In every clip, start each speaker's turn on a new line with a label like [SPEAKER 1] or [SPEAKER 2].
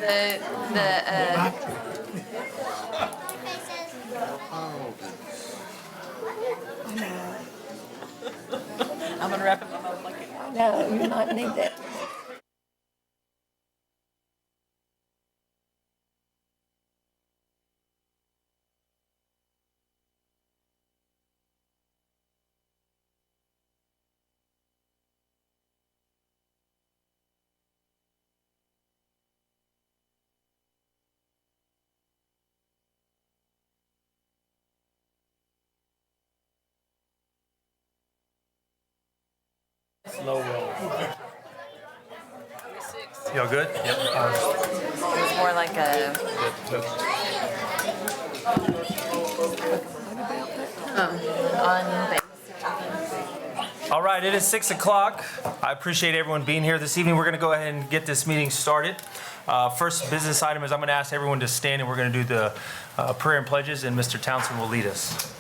[SPEAKER 1] I'm gonna wrap it up like it.
[SPEAKER 2] No, you might need that.
[SPEAKER 3] Slow roll. Y'all good? Yep.
[SPEAKER 1] It's more like a. On base.
[SPEAKER 3] All right, it is 6 o'clock. I appreciate everyone being here this evening. We're going to go ahead and get this meeting started. First business item is I'm going to ask everyone to stand and we're going to do the prayer and pledges, and Mr. Townsend will lead us.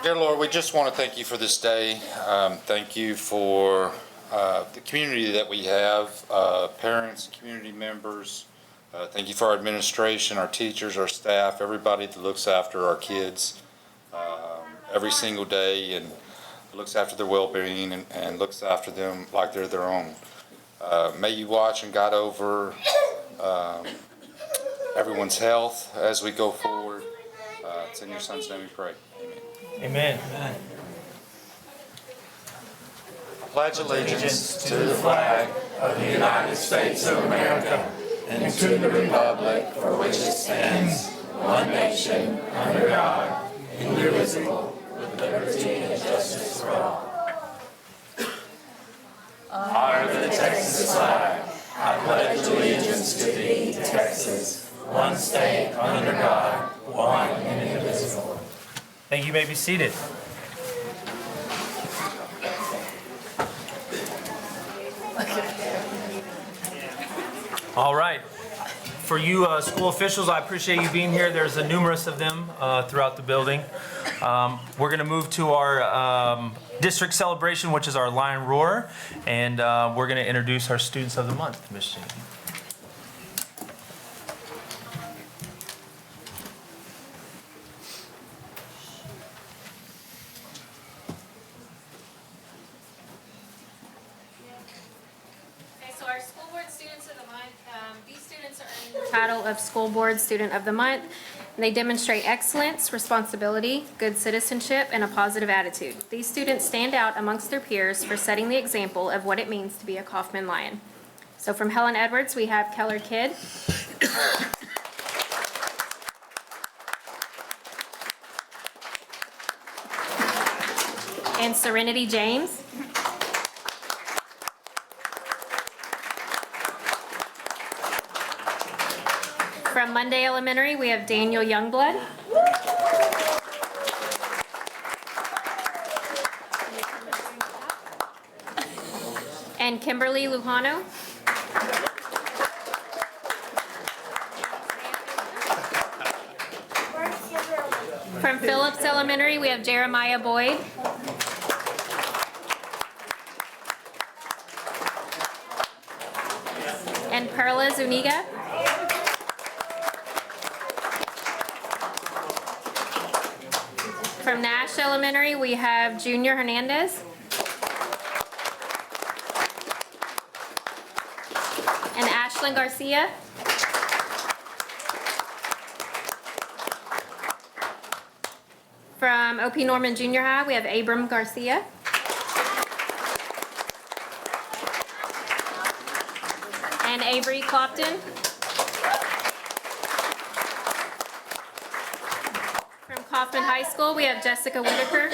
[SPEAKER 4] Dear Lord, we just want to thank you for this day. Thank you for the community that we have, parents, community members. Thank you for our administration, our teachers, our staff, everybody that looks after our kids every single day and looks after their well-being and looks after them like they're their own. May you watch and guide over everyone's health as we go forward. It's in your son's name we pray. Amen.
[SPEAKER 3] Amen.
[SPEAKER 4] I pledge allegiance
[SPEAKER 5] to the flag of the United States of America and to the republic for which it stands, one nation, under God, indivisible, with liberty and justice for all. Honor the Texas flag. I pledge allegiance to thee, Texas, one state, under God, one and indivisible.
[SPEAKER 3] Thank you. You may be seated. All right. For you school officials, I appreciate you being here. There's numerous of them throughout the building. We're going to move to our district celebration, which is our Lion Roar, and we're going to introduce our students of the month, Ms. Jane.
[SPEAKER 6] Title of School Board Student of the Month. They demonstrate excellence, responsibility, good citizenship, and a positive attitude. These students stand out amongst their peers for setting the example of what it means to be a Kaufman Lion. So from Helen Edwards, we have Keller Kidd. And Serenity James. From Monday Elementary, we have Daniel Youngblood. And Kimberly Lujano. From Phillips Elementary, we have Jeremiah Boyd. And Perla Zuniga. From Nash Elementary, we have Junior Hernandez. And Ashlyn Garcia. From OP Norman Junior High, we have Abram Garcia. And Avery Clopton. From Kaufman High School, we have Jessica Whitaker.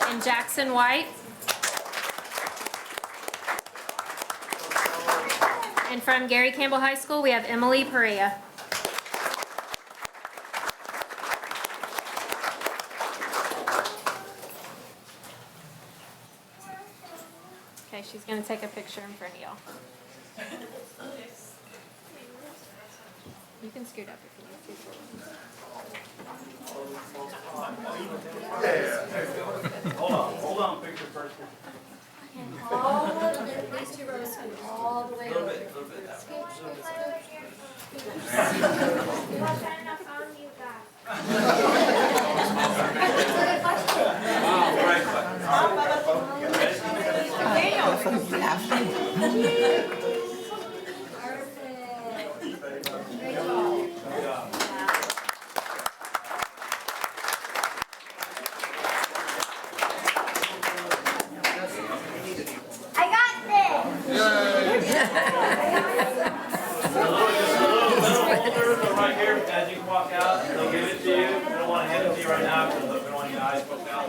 [SPEAKER 6] And Jackson White. And from Gary Campbell High School, we have Emily Perea. Okay, she's going to take a picture in front of y'all. You can scoot up if you need to.
[SPEAKER 3] Hold on, picture first.
[SPEAKER 6] All of these two rows scoot all the way over.
[SPEAKER 2] I got this!
[SPEAKER 3] Right here, as you walk out, they'll give it to you. We don't want to hand it to you right now because we don't want your eyes poked out.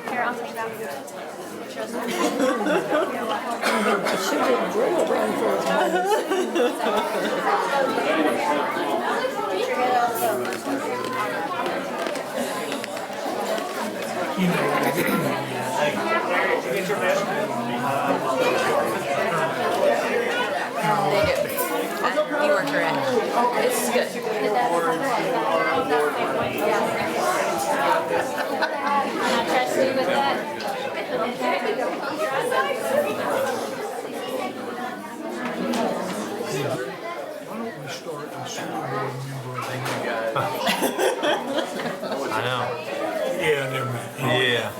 [SPEAKER 6] Here, I'll take that.
[SPEAKER 1] You were correct. It's good.
[SPEAKER 6] Trust you with that?
[SPEAKER 3] I know.
[SPEAKER 5] Yeah, never mind.
[SPEAKER 3] Yeah.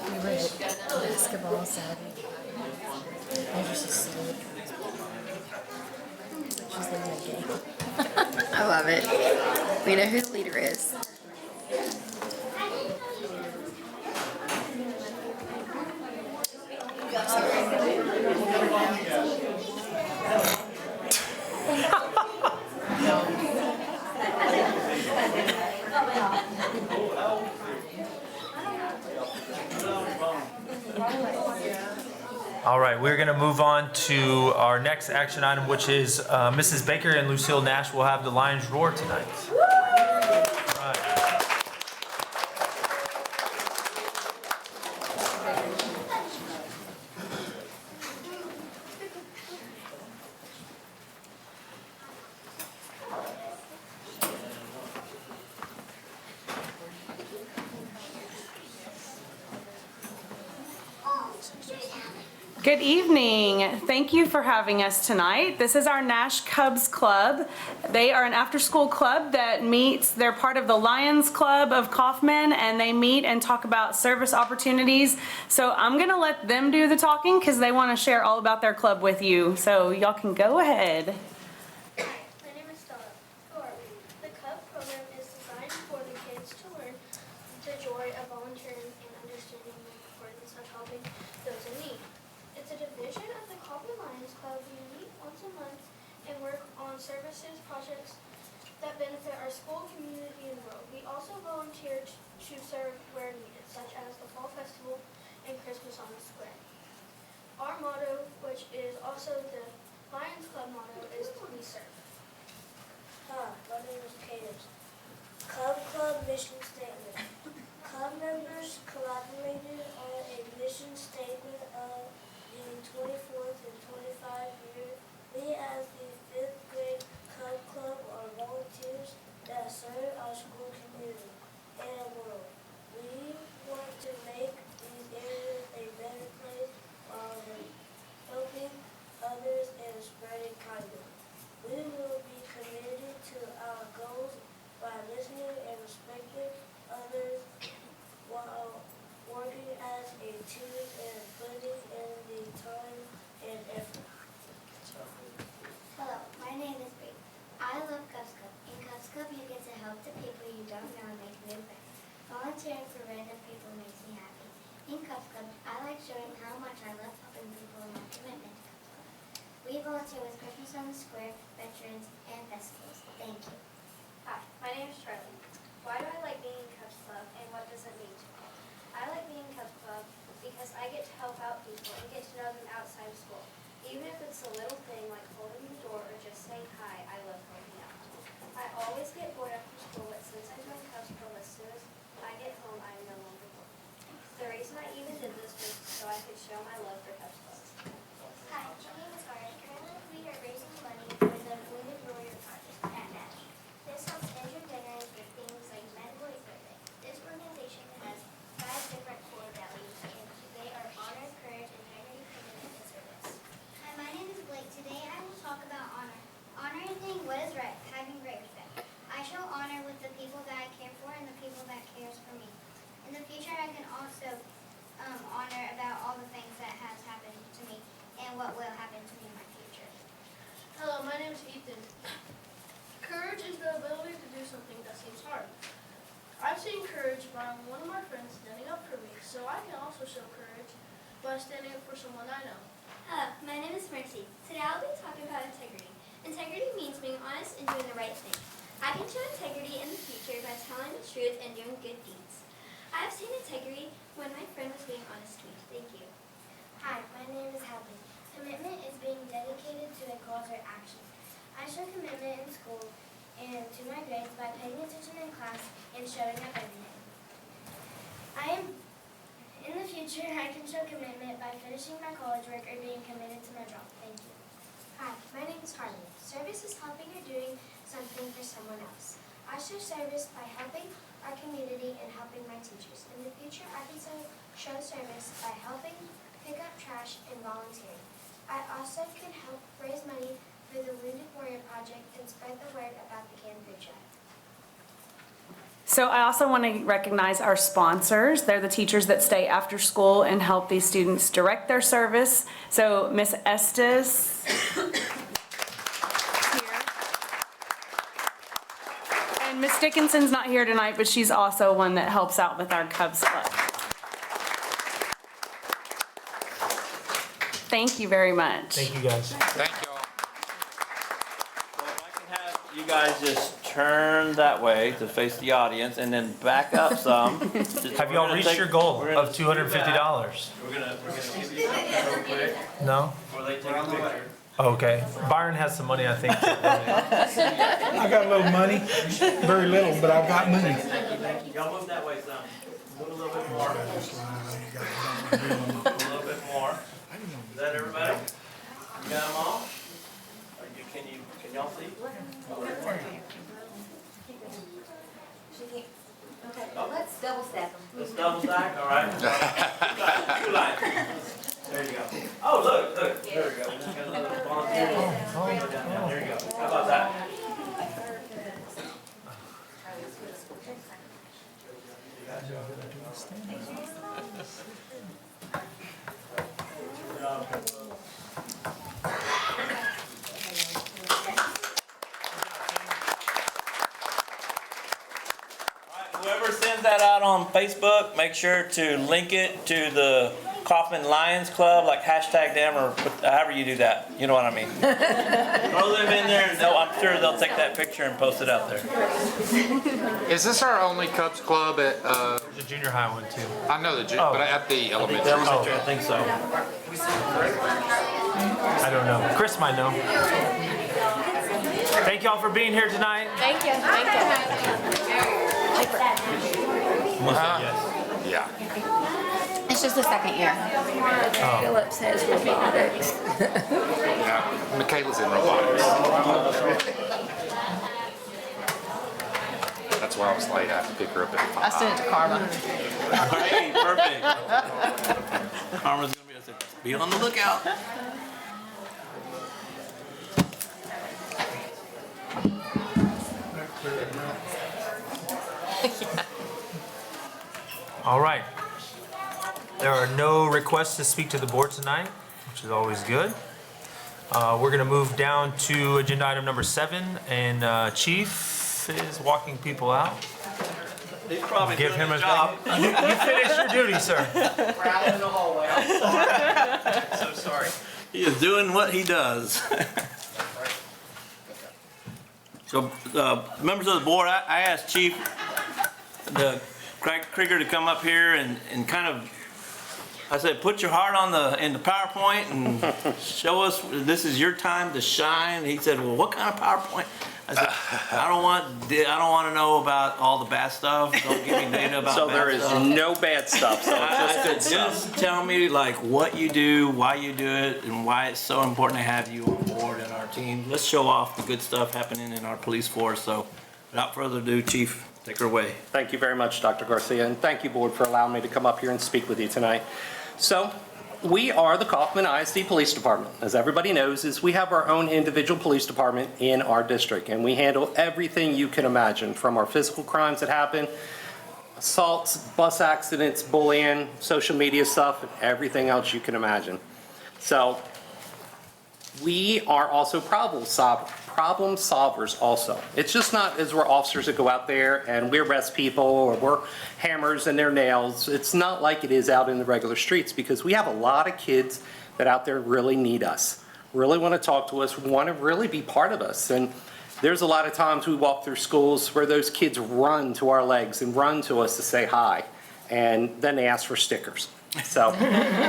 [SPEAKER 1] We were at basketball Saturday. I was just asleep. She's in the game. I love it. We know who the leader is.
[SPEAKER 3] All right, we're going to move on to our next action item, which is Mrs. Baker and Lucille Nash will have the Lions Roar tonight. All right.
[SPEAKER 7] Good evening. Thank you for having us tonight. This is our Nash Cubs Club. They are an after-school club that meets, they're part of the Lions Club of Kaufman, and they meet and talk about service opportunities. So I'm gonna let them do the talking because they want to share all about their club with you. So y'all can go ahead.
[SPEAKER 2] My name is Stella. Who are we? The Cub program is designed for the kids to learn the joy of volunteering and understanding the importance of helping those in need. It's a division of the Kaufman Lions Club. We meet once a month and work on services projects that benefit our school, community, and world. We also volunteer to serve where needed, such as the Fall Festival and Christmas on the Square. Our motto, which is also the Lions Club motto, is "We serve."
[SPEAKER 8] Hi, my name is Cadence. Club mission statement. Club members collaborated on a mission statement of the 24th and 25th year. We as the 5th grade club are volunteers that serve our school community and world. We want to make these areas a better place while helping others and spreading kindness. We will be committed to our goals by listening and respecting others while working as a team and putting in the time and effort.
[SPEAKER 2] Hello, my name is Bree. I love Cubs Club. In Cubs Club, you get to help the people you don't know and make new friends. Volunteering for random people makes me happy. In Cubs Club, I like showing how much I love helping people and my commitment to Cubs Club. We volunteer with Christmas on the Square, veterans, and festivals. Thank you.
[SPEAKER 9] Hi, my name is Charlie. Why do I like being in Cubs Club and what does it mean to me? I like being in Cubs Club because I get to could show my love for Cubs Club.
[SPEAKER 2] Hi, my name is Ari. Currently, we are raising money for the Wounded Warrior Project at NASH. This helps injured veterans with things like medical equipment. This organization has 5 different core values, and they are honor, courage, integrity, commitment, and service.
[SPEAKER 10] Hi, my name is Blake. Today I will talk about honor. Honor is doing what is right, having great respect. I show honor with the people that I care for and the people that cares for me. In the future, I can also honor about all the things that has happened to me and what will happen to me in my future.
[SPEAKER 2] Hello, my name is Ethan. Courage is the ability to do something that seems hard. I've seen courage by one of my friends standing up for me, so I can also show courage by standing up for someone I know.
[SPEAKER 10] Hello, my name is Mercy. Today I'll be talking about integrity. Integrity means being honest and doing the right thing. I can show integrity in the future by telling the truth and doing good deeds. I have seen integrity when my friend was being honest to me. Thank you.
[SPEAKER 8] Hi, my name is Hadley. Commitment is being dedicated to a cause or action. I show commitment in school and to my grades by paying attention in class and showing up every day. In the future, I can show commitment by finishing my college work or being committed to my job. Thank you. Hi, my name is Harley. Service is helping or doing something for someone else. I show service by helping our community and helping my teachers. In the future, I can show service by helping pick up trash and volunteering. I also can help raise money for the Wounded Warrior Project and spread the word about the canned food drive.
[SPEAKER 7] So I also want to recognize our sponsors. They're the teachers that stay after school and help these students direct their service. So Miss Estes here. And Miss Dickinson's not here tonight, but she's also one that helps out with our Cubs Club. Thank you very much.
[SPEAKER 3] Thank you, guys.
[SPEAKER 4] Thank y'all.
[SPEAKER 5] So if I can have you guys just turn that way to face the audience and then back up some.
[SPEAKER 3] Have y'all reached your goal of $250?
[SPEAKER 5] We're gonna give you something real quick
[SPEAKER 3] No?
[SPEAKER 5] before they take a picture.
[SPEAKER 3] Okay. Byron has some money, I think.
[SPEAKER 11] I got a little money, very little, but I got money.
[SPEAKER 5] Y'all move that way some. Move a little bit more. A little bit more. Is that everybody? You got them all? Can y'all see?
[SPEAKER 9] Let's double stack them.
[SPEAKER 5] Let's double stack, all right? Two lines. There you go. Oh, look, there we go. Got a little volunteer. There you go. How about that? Whoever sends that out on Facebook, make sure to link it to the Kaufman Lions Club, like hashtag them or however you do that. You know what I mean? Throw them in there and I'm sure they'll take that picture and post it out there.
[SPEAKER 4] Is this our only Cubs Club at,
[SPEAKER 3] There's a junior high one, too.
[SPEAKER 4] I know but at the elementary?
[SPEAKER 5] I think so.
[SPEAKER 3] I don't know. Chris might know. Thank y'all for being here tonight.
[SPEAKER 6] Thank you, thank you.
[SPEAKER 3] Yes.
[SPEAKER 4] Yeah.
[SPEAKER 1] It's just the second year. Philip says we'll be next.
[SPEAKER 4] Yeah. Michaela's in robotics. That's why I was late. I have to pick her up at 5.
[SPEAKER 1] I sent it to Karma.
[SPEAKER 5] Hey, perfect. Karma's gonna be on the lookout.
[SPEAKER 3] All right. There are no requests to speak to the board tonight, which is always good. We're going to move down to agenda item number 7, and Chief is walking people out.
[SPEAKER 5] He's probably
[SPEAKER 3] Give
[SPEAKER 5] doing
[SPEAKER 3] him
[SPEAKER 5] his
[SPEAKER 3] a
[SPEAKER 5] job.
[SPEAKER 3] You finished your duty, sir.
[SPEAKER 5] Out in the hallway. I'm sorry. So sorry. He is doing what he does. So, members of the board, I asked Chief Craig Krieger to come up here and kind of I said, put your heart in the PowerPoint and show us, this is your time to shine. He said, well, what kind of PowerPoint? I said, I don't want to know about all the bad stuff. Don't give me data about
[SPEAKER 12] So
[SPEAKER 5] bad
[SPEAKER 12] there is
[SPEAKER 5] stuff.
[SPEAKER 12] no bad stuff, so it's just good stuff.
[SPEAKER 5] Just tell me like what you do, why you do it, and why it's so important to have you on board in our team. Let's show off the good stuff happening in our police force. So without further ado, Chief, take her away.
[SPEAKER 12] Thank you very much, Dr. Garcia, and thank you, Board, for allowing me to come up here and speak with you tonight. So, we are the Kaufman ISD Police Department. As everybody knows, we have our own individual police department in our district, and we handle everything you can imagine, from our physical crimes that happen, assaults, bus accidents, bullying, social media stuff, and everything else you can imagine. So, we are also problem solvers also. It's just not as we're officers that go out there and we arrest people or we're hammers and their nails. It's not like it is out in the regular streets, because we have a lot of kids that out there really need us, really want to talk to us, want to really be part of us. And there's a lot of times we walk through schools where those kids run to our legs and run to us to say hi, and then they ask for stickers. So,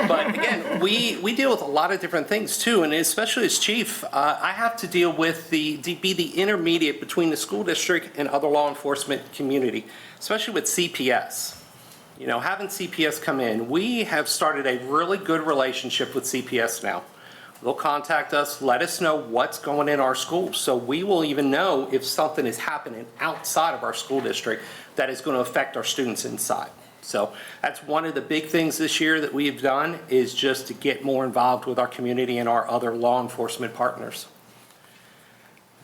[SPEAKER 12] but again, we deal with a lot of different things too, and especially as chief, I have to deal with be the intermediate between the school district and other law enforcement community, especially with CPS. You know, having CPS come in, we have started a really good relationship with CPS now. They'll contact us, let us know what's going in our schools, so we will even know if something is happening outside of our school district that is going to affect our students inside. So that's one of the big things this year that we've done, is just to get more involved with our community and our other law enforcement partners.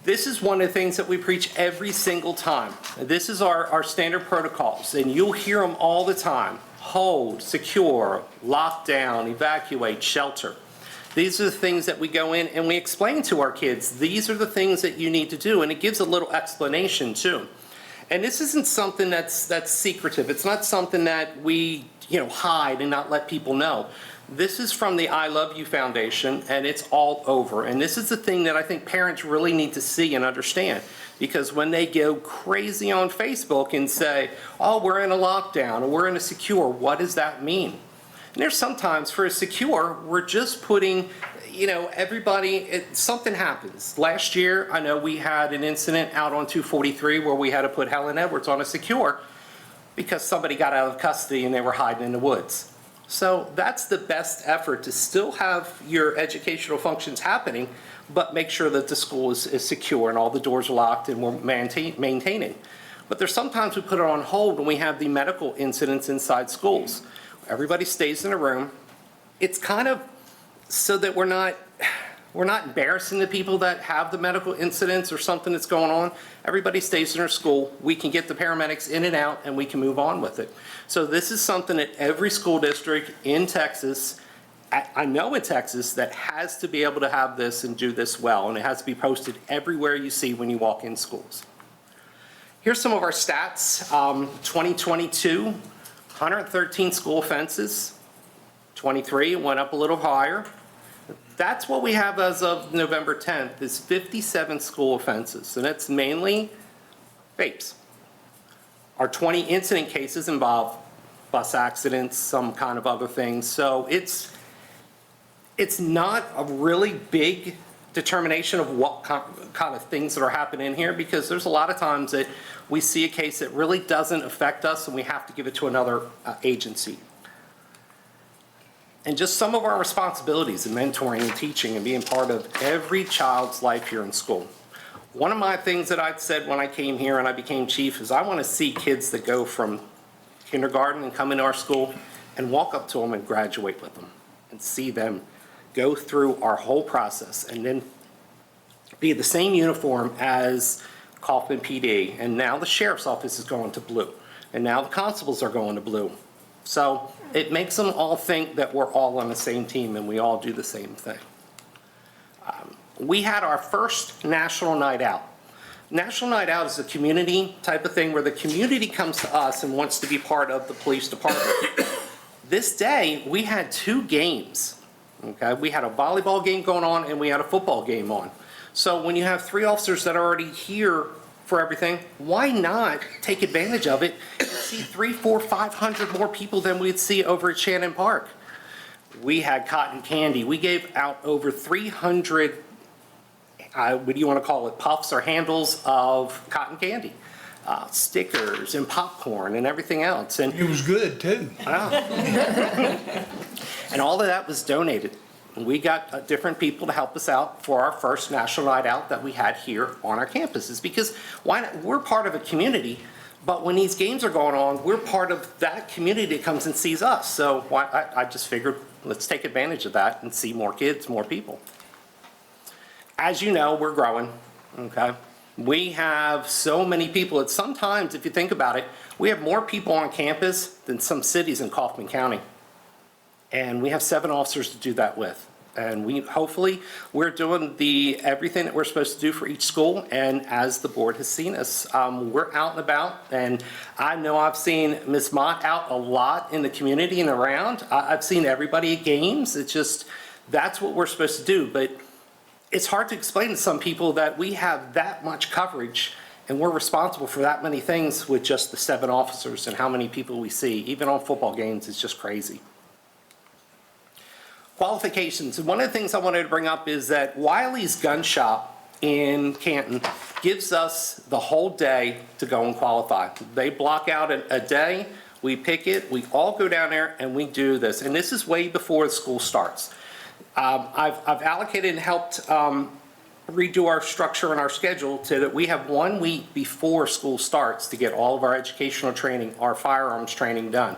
[SPEAKER 12] This is one of the things that we preach every single time. This is our standard protocols, and you'll hear them all the time. Hold, secure, lock down, evacuate, shelter. These are the things that we go in and we explain to our kids. These are the things that you need to do, and it gives a little explanation too. And this isn't something that's secretive. It's not something that we, hide and not let people know. This is from the I Love You Foundation, and it's all over. And this is the thing that I think parents really need to see and understand. Because when they go crazy on Facebook and say, oh, we're in a lockdown, or we're in a secure, what does that mean? And there's sometimes for a secure, we're just putting, everybody, something happens. Last year, I know we had an incident out on 243 where we had to put Helen Edwards on a secure because somebody got out of custody and they were hiding in the woods. So that's the best effort, to still have your educational functions happening, but make sure that the school is secure and all the doors are locked and we're maintaining. But there's sometimes we put it on hold when we have the medical incidents inside schools. Everybody stays in a room. It's kind of so that we're not embarrassing the people that have the medical incidents or something that's going on. Everybody stays in their school. We can get the paramedics in and out, and we can move on with it. So this is something that every school district in Texas, I know in Texas, that has to be able to have this and do this well, and it has to be posted everywhere you see when you walk in schools. Here's some of our stats. 2022, 113 school offenses. 23 went up a little higher. That's what we have as of November 10th, is 57 school offenses, and it's mainly vapes. Our 20 incident cases involve bus accidents, some kind of other things. So it's not a really big determination of what kind of things that are happening here, because there's a lot of times that we see a case that really doesn't affect us and we have to give it to another agency. And just some of our responsibilities in mentoring and teaching and being part of every child's life here in school. One of my things that I'd said when I came here and I became chief is I want to see kids that go from kindergarten and come into our school and walk up to them and graduate with them and see them go through our whole process and then be the same uniform as Kaufman PD. And now the sheriff's office is going to blue. And now the constables are going to blue. So it makes them all think that we're all on the same team and we all do the same thing. We had our first National Night Out. National Night Out is a community type of thing where the community comes to us and wants to be part of the police department. This day, we had 2 games. Okay, we had a volleyball game going on and we had a football game on. So when you have 3 officers that are already here for everything, why not take advantage of it and see 300, 400, 500 more people than we'd see over at Shannon Park? We had cotton candy. We gave out over 300, what do you want to call it, puffs or handles of cotton candy. Stickers and popcorn and everything else. And
[SPEAKER 11] It was good too.
[SPEAKER 12] and all of that was donated. We got different people to help us out for our first National Night Out that we had here on our campuses. Because why not? We're part of a community, but when these games are going on, we're part of that community that comes and sees us. So I just figured, let's take advantage of that and see more kids, more people. As you know, we're growing, okay? We have so many people that sometimes, if you think about it, we have more people on campus than some cities in Kaufman County. And we have 7 officers to do that with. And hopefully, we're doing everything that we're supposed to do for each school. And as the board has seen us, we're out and about. And I know I've seen Ms. Mott out a lot in the community and around. I've seen everybody at games. It's just, that's what we're supposed to do. But it's hard to explain to some people that we have that much coverage and we're responsible for that many things with just the 7 officers and how many people we see. Even on football games, it's just crazy. Qualifications. And one of the things I wanted to bring up is that Wiley's Gun Shop in Canton gives us the whole day to go and qualify. They block out a day, we pick it, we all go down there and we do this. And this is way before the school starts. I've allocated and helped redo our structure and our schedule so that we have 1 week before school starts to get all of our educational training, our firearms training done.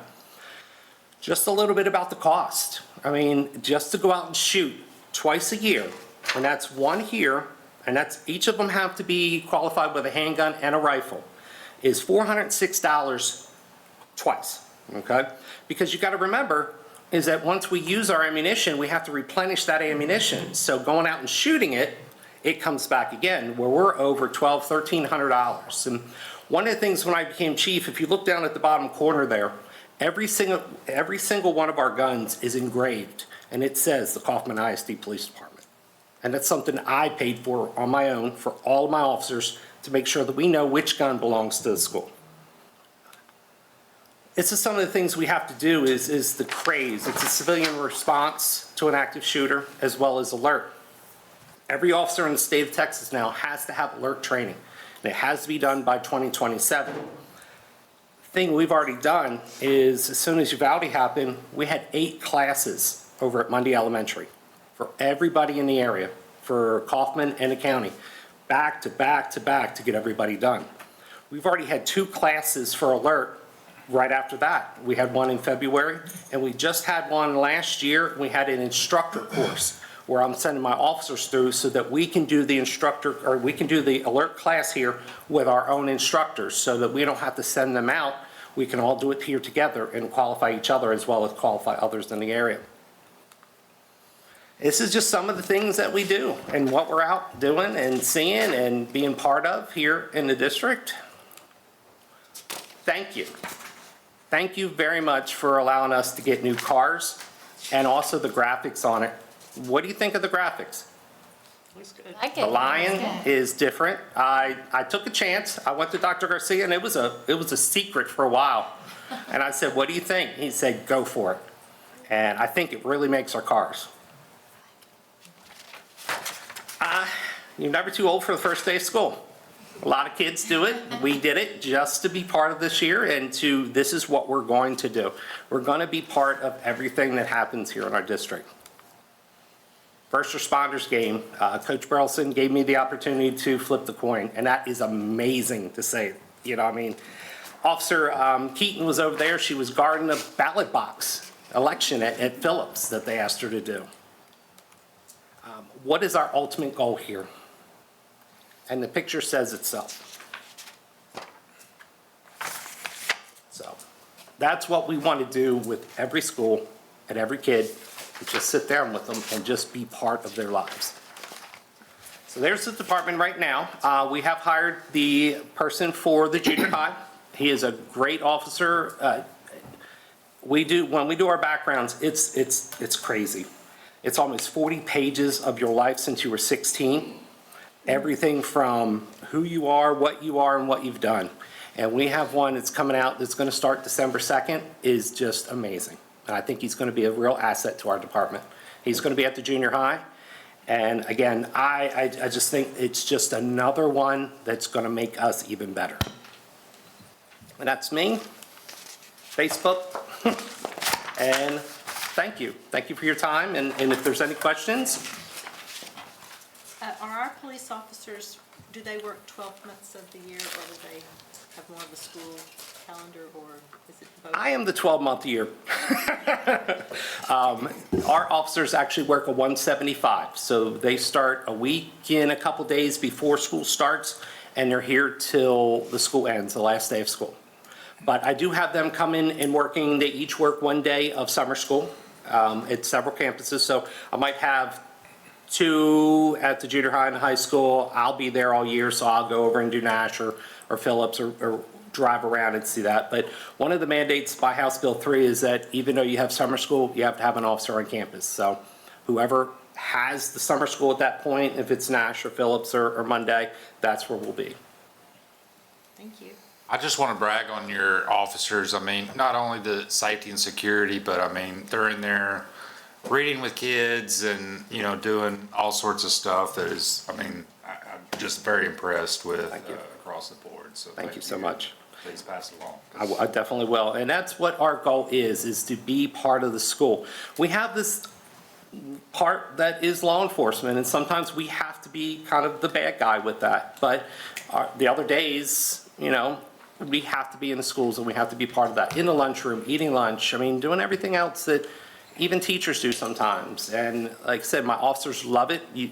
[SPEAKER 12] Just a little bit about the cost. I mean, just to go out and shoot twice a year, and that's 1 here, and that's each of them have to be qualified with a handgun and a rifle, is $406 twice, okay? Because you got to remember, is that once we use our ammunition, we have to replenish that ammunition. So going out and shooting it, it comes back again, where we're over $1,200, $1,300. And one of the things when I became chief, if you look down at the bottom corner there, every single one of our guns is engraved, and it says the Kaufman ISD Police Department. And that's something I paid for on my own for all of my officers to make sure that we know which gun belongs to the school. This is some of the things we have to do is the craze. It's a civilian response to an active shooter as well as alert. Every officer in the state of Texas now has to have alert training, and it has to be done by 2027. The thing we've already done is as soon as Uvalde happened, we had 8 classes over at Mundy Elementary for everybody in the area, for Kaufman and the county, back to back to back to get everybody done. We've already had 2 classes for alert right after that. We had one in February, and we just had one last year. We had an instructor course where I'm sending my officers through so that we can do the instructor, or we can do the alert class here with our own instructors so that we don't have to send them out. We can all do it here together and qualify each other as well as qualify others in the area. This is just some of the things that we do and what we're out doing and seeing and being part of here in the district. Thank you. Thank you very much for allowing us to get new cars and also the graphics on it. What do you think of the graphics? The Lion is different. I took a chance. I went to Dr. Garcia, and it was a secret for a while. And I said, what do you think? He said, go for it. And I think it really makes our cars. You're never too old for the first day of school. A lot of kids do it. We did it just to be part of this year, and this is what we're going to do. We're going to be part of everything that happens here in our district. First responders game, Coach Burleson gave me the opportunity to flip the coin, and that is amazing to say. You know, I mean, Officer Keaton was over there. She was guarding the ballot box election at Phillips that they asked her to do. What is our ultimate goal here? And the picture says itself. So that's what we want to do with every school and every kid. Just sit down with them and just be part of their lives. So there's the department right now. We have hired the person for the junior high. He is a great officer. When we do our backgrounds, it's crazy. It's almost 40 pages of your life since you were 16. Everything from who you are, and what you've done. And we have one that's coming out that's going to start December 2nd, is just amazing. And I think he's going to be a real asset to our department. He's going to be at the junior high. And again, I just think it's just another one that's going to make us even better. And that's me, Facebook. And thank you. Thank you for your time. And if there's any questions.
[SPEAKER 13] Are our police officers, do they work 12 months of the year, or do they have more of a school calendar, or is it both?
[SPEAKER 12] I am the 12-month year. Our officers actually work a 175, so they start a week in a couple days before school starts, and they're here till the school ends, the last day of school. But I do have them come in and working. They each work one day of summer school at several campuses, so I might have 2 at the junior high and high school. I'll be there all year, so I'll go over and do Nash or Phillips or drive around and see that. But one of the mandates by House Bill 3 is that even though you have summer school, you have to have an officer on campus. So whoever has the summer school at that point, if it's Nash or Phillips or Monday, that's where we'll be.
[SPEAKER 13] Thank you.
[SPEAKER 4] I just want to brag on your officers. I mean, not only the safety and security, but I mean, they're in there reading with kids and, you know, doing all sorts of stuff that is, I mean, I'm just very impressed with across the board. So
[SPEAKER 12] Thank you so much.
[SPEAKER 4] Please pass it along.
[SPEAKER 12] I definitely will. And that's what our goal is to be part of the school. We have this part that is law enforcement, and sometimes we have to be kind of the bad guy with that. But the other days, you know, we have to be in the schools and we have to be part of that. In the lunchroom, eating lunch, I mean, doing everything else that even teachers do sometimes. And like I said, my officers love it. You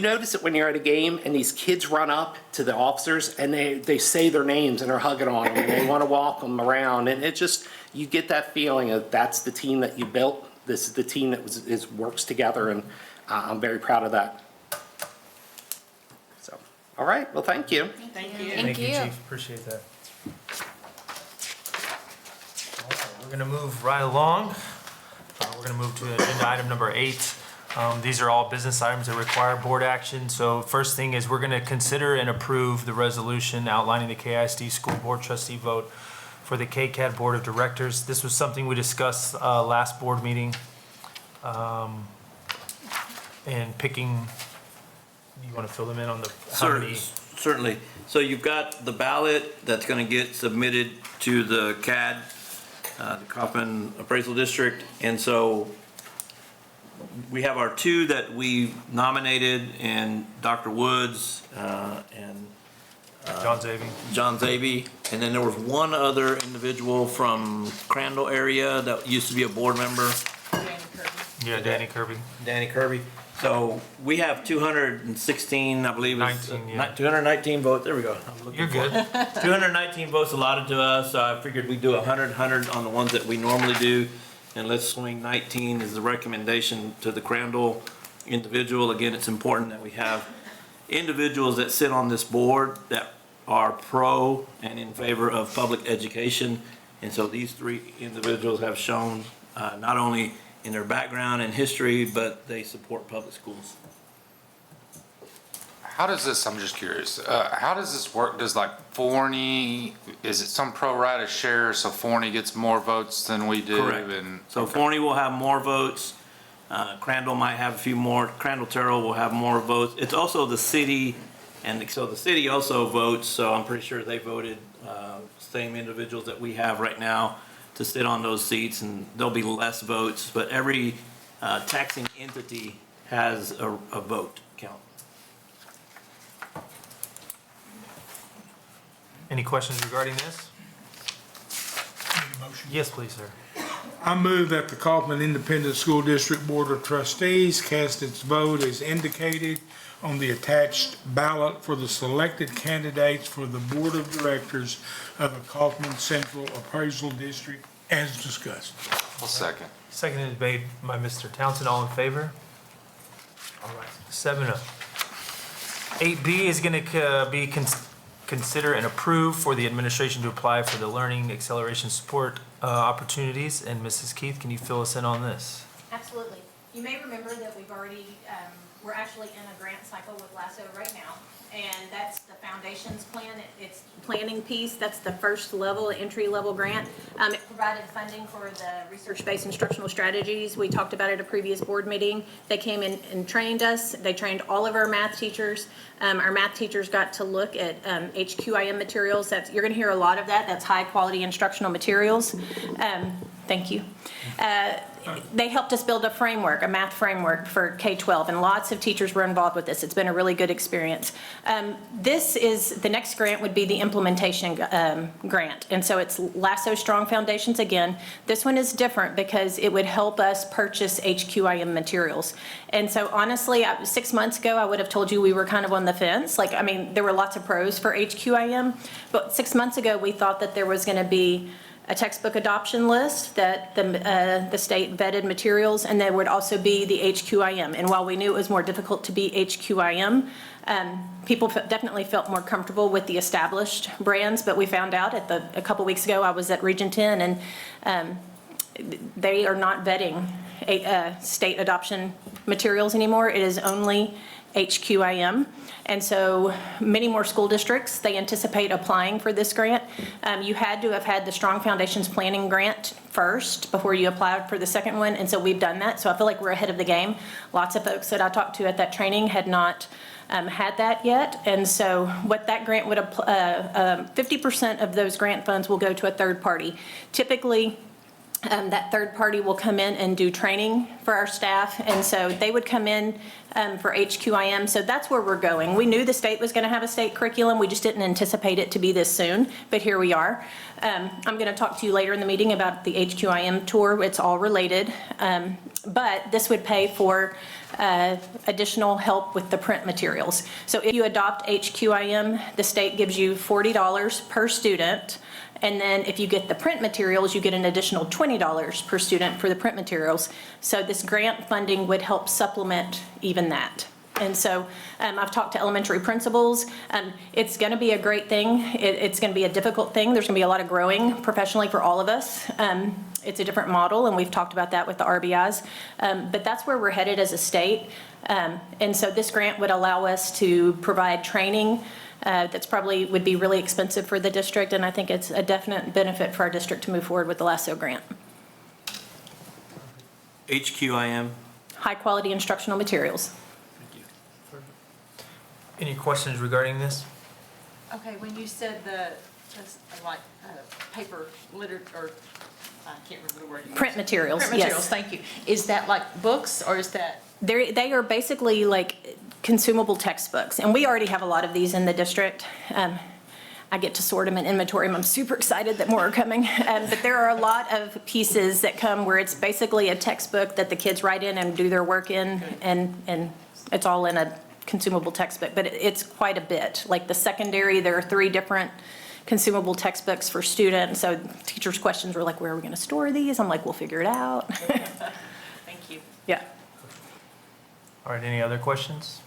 [SPEAKER 12] notice it when you're at a game and these kids run up to the officers and they say their names and they're hugging on them and they want to walk them around. And it just, you get that feeling of that's the team that you built. This is the team that works together, and I'm very proud of that. So, all right, well, thank you.
[SPEAKER 13] Thank you.
[SPEAKER 3] Thank you, Chief. Appreciate that. All right, we're going to move right along. We're going to move to agenda item number 8. These are all business items that require board action. So first thing is we're going to consider and approve the resolution outlining the KISD School Board Trustee vote for the KCAD Board of Directors. This was something we discussed last board meeting. And picking, you want to fill them in on the how many?
[SPEAKER 14] Certainly. So you've got the ballot that's going to get submitted to the CAD, the Kaufman Appraisal District. And so we have our 2 that we nominated, and Dr. Woods and John Zabie. And then there was one other individual from Crandall area that used to be a board member.
[SPEAKER 3] Yeah, Danny Kirby.
[SPEAKER 14] Danny Kirby. So we have 216, I believe.
[SPEAKER 3] 19, yeah.
[SPEAKER 14] 219 votes. There we go.
[SPEAKER 3] You're good.
[SPEAKER 14] 219 votes allotted to us. So I figured we'd do 100 on the ones that we normally do. And let's swing 19 is the recommendation to the Crandall individual. Again, it's important that we have individuals that sit on this board that are pro and in favor of public education. And so these 3 individuals have shown not only in their background and history, but they support public schools.
[SPEAKER 4] How does this, I'm just curious, how does this work? Does like Forney, is it some pro rata share so Forney gets more votes than we do?
[SPEAKER 14] Correct. So Forney will have more votes. Crandall might have a few more. Crandall-Terrell will have more votes. It's also the city, and so the city also votes, so I'm pretty sure they voted same individuals that we have right now to sit on those seats, and there'll be less votes, but every taxing entity has a vote count.
[SPEAKER 3] Any questions regarding this? Yes, please, sir.
[SPEAKER 11] I move that the Kaufman Independent School District Board of Trustees cast its vote as indicated on the attached ballot for the selected candidates for the Board of Directors of the Kaufman Central Appraisal District as discussed.
[SPEAKER 4] I'll second.
[SPEAKER 3] Seconded made by Mr. Townsend. All in favor? All right, 7-0. 8B is going to be consider and approve for the administration to apply for the learning acceleration support opportunities. And Mrs. Keith, can you fill us in on this?
[SPEAKER 9] Absolutely. You may remember that we've already, we're actually in a grant cycle with LASSO right now.
[SPEAKER 15] and that's the foundations plan. It's planning piece. That's the first level, entry-level grant. It provided funding for the research-based instructional strategies. We talked about it at a previous board meeting. They came in and trained us. They trained all of our math teachers. Our math teachers got to look at HQIM materials. You're going to hear a lot of that. That's high-quality instructional materials. Thank you. They helped us build a framework, a math framework for K-12, and lots of teachers were involved with this. It's been a really good experience. The next grant would be the implementation grant, and so it's Lasso Strong Foundations again. This one is different because it would help us purchase HQIM materials. And so honestly, 6 months ago, I would have told you we were kind of on the fence. There were lots of pros for HQIM, but 6 months ago, we thought that there was going to be a textbook adoption list, that the state vetted materials, and there would also be the HQIM. And while we knew it was more difficult to be HQIM, people definitely felt more comfortable with the established brands, but we found out a couple weeks ago, I was at Region 10, and they are not vetting state adoption materials anymore. It is only HQIM. And so many more school districts, they anticipate applying for this grant. You had to have had the Strong Foundations Planning Grant first before you applied for the second one, and so we've done that. So I feel like we're ahead of the game. Lots of folks that I talked to at that training had not had that yet. And so what that grant would, 50% of those grant funds will go to a third party. Typically, that third party will come in and do training for our staff, and so they would come in for HQIM. So that's where we're going. We knew the state was going to have a state curriculum. We just didn't anticipate it to be this soon, but here we are. I'm going to talk to you later in the meeting about the HQIM tour. It's all related, but this would pay for additional help with the print materials. So if you adopt HQIM, the state gives you $40 per student. And then if you get the print materials, you get an additional $20 per student for the print materials. So this grant funding would help supplement even that. And so I've talked to elementary principals. It's going to be a great thing. It's going to be a difficult thing. There's going to be a lot of growing professionally for all of us. It's a different model, and we've talked about that with the RBIs. But that's where we're headed as a state. And so this grant would allow us to provide training that's probably would be really expensive for the district, and I think it's a definite benefit for our district to move forward with the Lasso grant.
[SPEAKER 14] HQIM.
[SPEAKER 15] High quality instructional materials.
[SPEAKER 3] Any questions regarding this?
[SPEAKER 13] Okay, when you said paper litter, or I can't remember the word you used.
[SPEAKER 15] Print materials,
[SPEAKER 13] Print materials,
[SPEAKER 15] yes.
[SPEAKER 13] thank you. Is that like books, or is that?
[SPEAKER 15] They are basically like consumable textbooks, and we already have a lot of these in the district. I get to sort them and inventory them. I'm super excited that more are coming. But there are a lot of pieces that come where it's basically a textbook that the kids write in and do their work in, and it's all in a consumable textbook. But it's quite a bit. Like the secondary, there are 3 different consumable textbooks for students. So teachers' questions were like, where are we going to store these? I'm like, we'll figure it out.
[SPEAKER 13] Thank you.
[SPEAKER 15] Yeah.
[SPEAKER 3] All right, any other questions?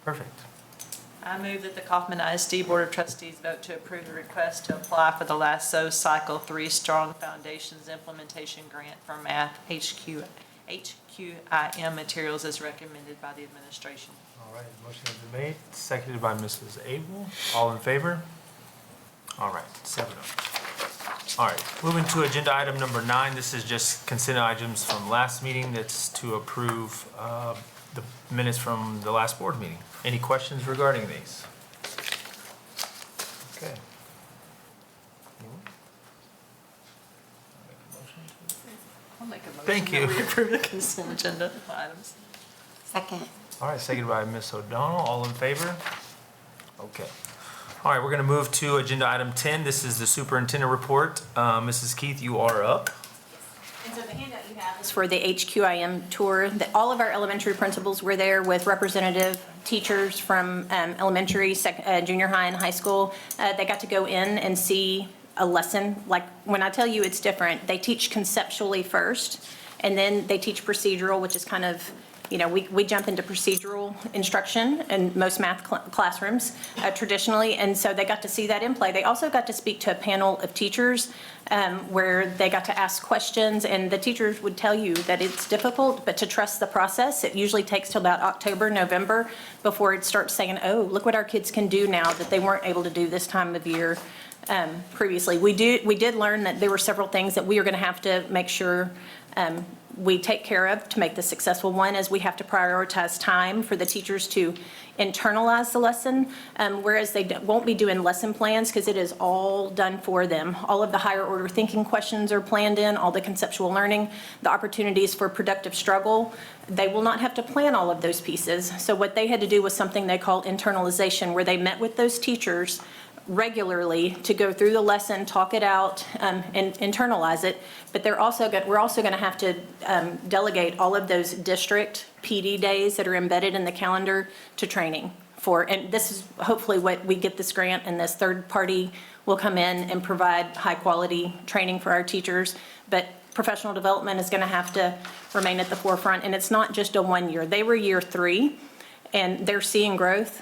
[SPEAKER 3] Perfect.
[SPEAKER 13] I move that the Kaufman ISD Board of Trustees vote to approve the request to apply for the Lasso Cycle 3 Strong Foundations Implementation Grant for Math HQIM materials as recommended by the administration.
[SPEAKER 3] All right, motion has been made, seconded by Mrs. Abel. All in favor? All right, 7-0. All right, moving to agenda item number 9. This is just consent items from last meeting. That's to approve the minutes from the last board meeting. Any questions regarding these? Okay.
[SPEAKER 13] I'll make a motion.
[SPEAKER 3] Thank you.
[SPEAKER 13] that we approve the consent agenda items.
[SPEAKER 9] Second.
[SPEAKER 3] All right, seconded by Ms. O'Donnell. All in favor? Okay. All right, we're going to move to agenda item 10. This is the superintendent report. Mrs. Keith, you are up.
[SPEAKER 15] And so the handout you have is for the HQIM tour. All of our elementary principals were there with representative teachers from elementary, junior high, and high school. They got to go in and see a lesson. Like when I tell you it's different, they teach conceptually first, and then they teach procedural, which is kind of We jump into procedural instruction in most math classrooms traditionally, and so they got to see that in play. They also got to speak to a panel of teachers where they got to ask questions, and the teachers would tell you that it's difficult, but to trust the process. It usually takes till about October, November before it starts saying, oh, look what our kids can do now that they weren't able to do this time of year previously. We did learn that there were several things that we are going to have to make sure we take care of to make this successful. One is we have to prioritize time for the teachers to internalize the lesson, whereas they won't be doing lesson plans because it is all done for them. All of the higher order thinking questions are planned in, all the conceptual learning, the opportunities for productive struggle. They will not have to plan all of those pieces. So what they had to do was something they call internalization, where they met with those teachers regularly to go through the lesson, talk it out, and internalize it. But we're also going to have to delegate all of those district PD days that are embedded in the calendar to training for. And this is hopefully what we get this grant, and this third party will come in and provide high quality training for our teachers. But professional development is going to have to remain at the forefront. And it's not just a 1 year. They were year 3. And they're seeing growth.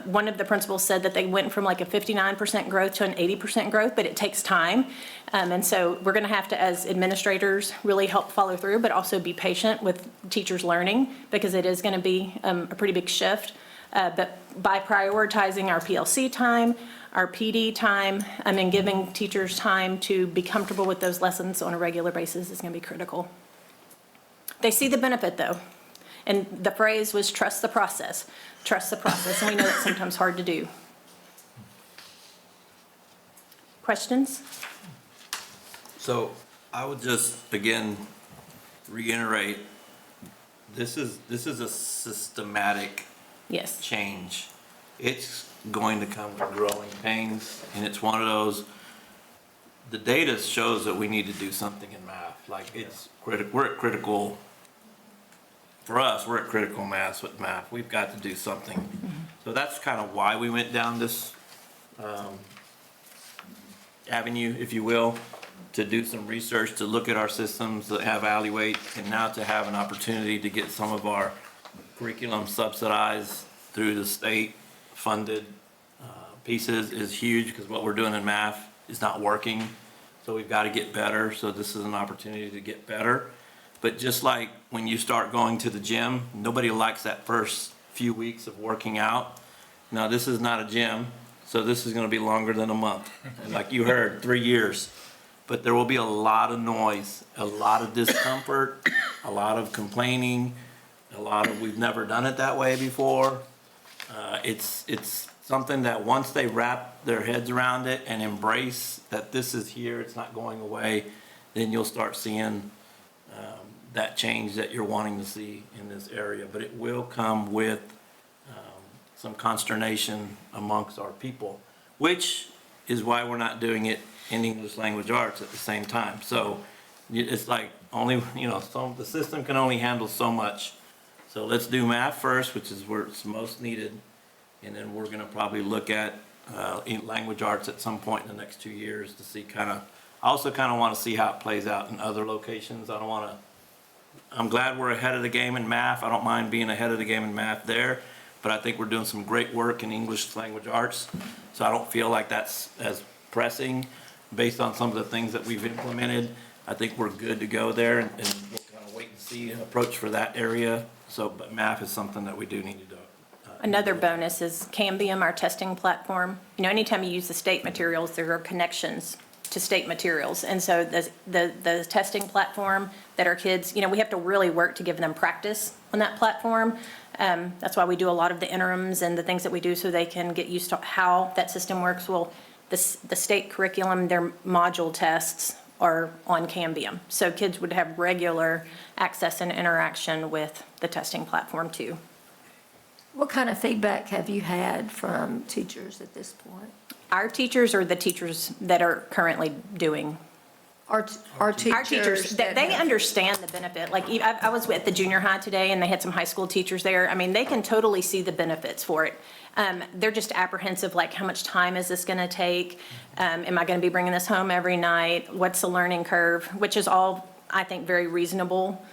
[SPEAKER 15] One of the principals said that they went from like a 59% growth to an 80% growth, but it takes time. And so we're gonna have to, as administrators, really help follow through, but also be patient with teachers learning, because it is gonna be a pretty big shift. But by prioritizing our PLC time, our PD time, and giving teachers time to be comfortable with those lessons on a regular basis is gonna be critical. They see the benefit though. And the phrase was trust the process, and we know that's sometimes hard to do. Questions?
[SPEAKER 14] So I would just, again, reiterate, this is a systematic
[SPEAKER 15] Yes.
[SPEAKER 14] change. It's going to come with growing pains, and it's one of those, the data shows that we need to do something in math. Like, it's critical, we're at critical, for us, we're at critical mass with math. We've got to do something. So that's kind of why we went down this avenue, if you will, to do some research, to look at our systems, to evaluate, and now to have an opportunity to get some of our curriculum subsidized through the state-funded pieces is huge, because what we're doing in math is not working. So we've got to get better. So this is an opportunity to get better. But just like when you start going to the gym, nobody likes that first few weeks of working out. Now, this is not a gym, so this is going to be longer than a month. And like you heard, 3 years. But there will be a lot of noise, a lot of discomfort, a lot of complaining, a lot of we've never done it that way before. It's something that once they wrap their heads around it and embrace that this is here, it's not going away, then you'll start seeing that change that you're wanting to see in this area. But it will come with some consternation amongst our people, which is why we're not doing it in English language arts at the same time. So it's like only, the system can only handle so much. So let's do math first, which is where it's most needed. And then we're gonna probably look at language arts at some point in the next 2 years to see I also wanna see how it plays out in other locations. I'm glad we're ahead of the game in math. I don't mind being ahead of the game in math there, but I think we're doing some great work in English language arts. So I don't feel like that's as pressing based on some of the things that we've implemented. I think we're good to go there, and we'll kind of wait and see an approach for that area. So, but math is something that we do need to do.
[SPEAKER 15] Another bonus is Cambium, our testing platform. Anytime you use the state materials, there are connections to state materials. And so the testing platform that our kids, we have to really work to give them practice on that platform. That's why we do a lot of the interims and the things that we do so they can get used to how that system works. Well, the state curriculum, their module tests are on Cambium. So kids would have regular access and interaction with the testing platform too.
[SPEAKER 1] What kind of feedback have you had from teachers at this point?
[SPEAKER 15] Our teachers or the teachers that are currently doing?
[SPEAKER 1] Our teachers.
[SPEAKER 15] They understand the benefit. Like, I was at the junior high today, and they had some high school teachers there. I mean, they can totally see the benefits for it. They're just apprehensive, like, how much time is this going to take? Am I going to be bringing this home every night? What's the learning curve? Which is all, I think, very reasonable.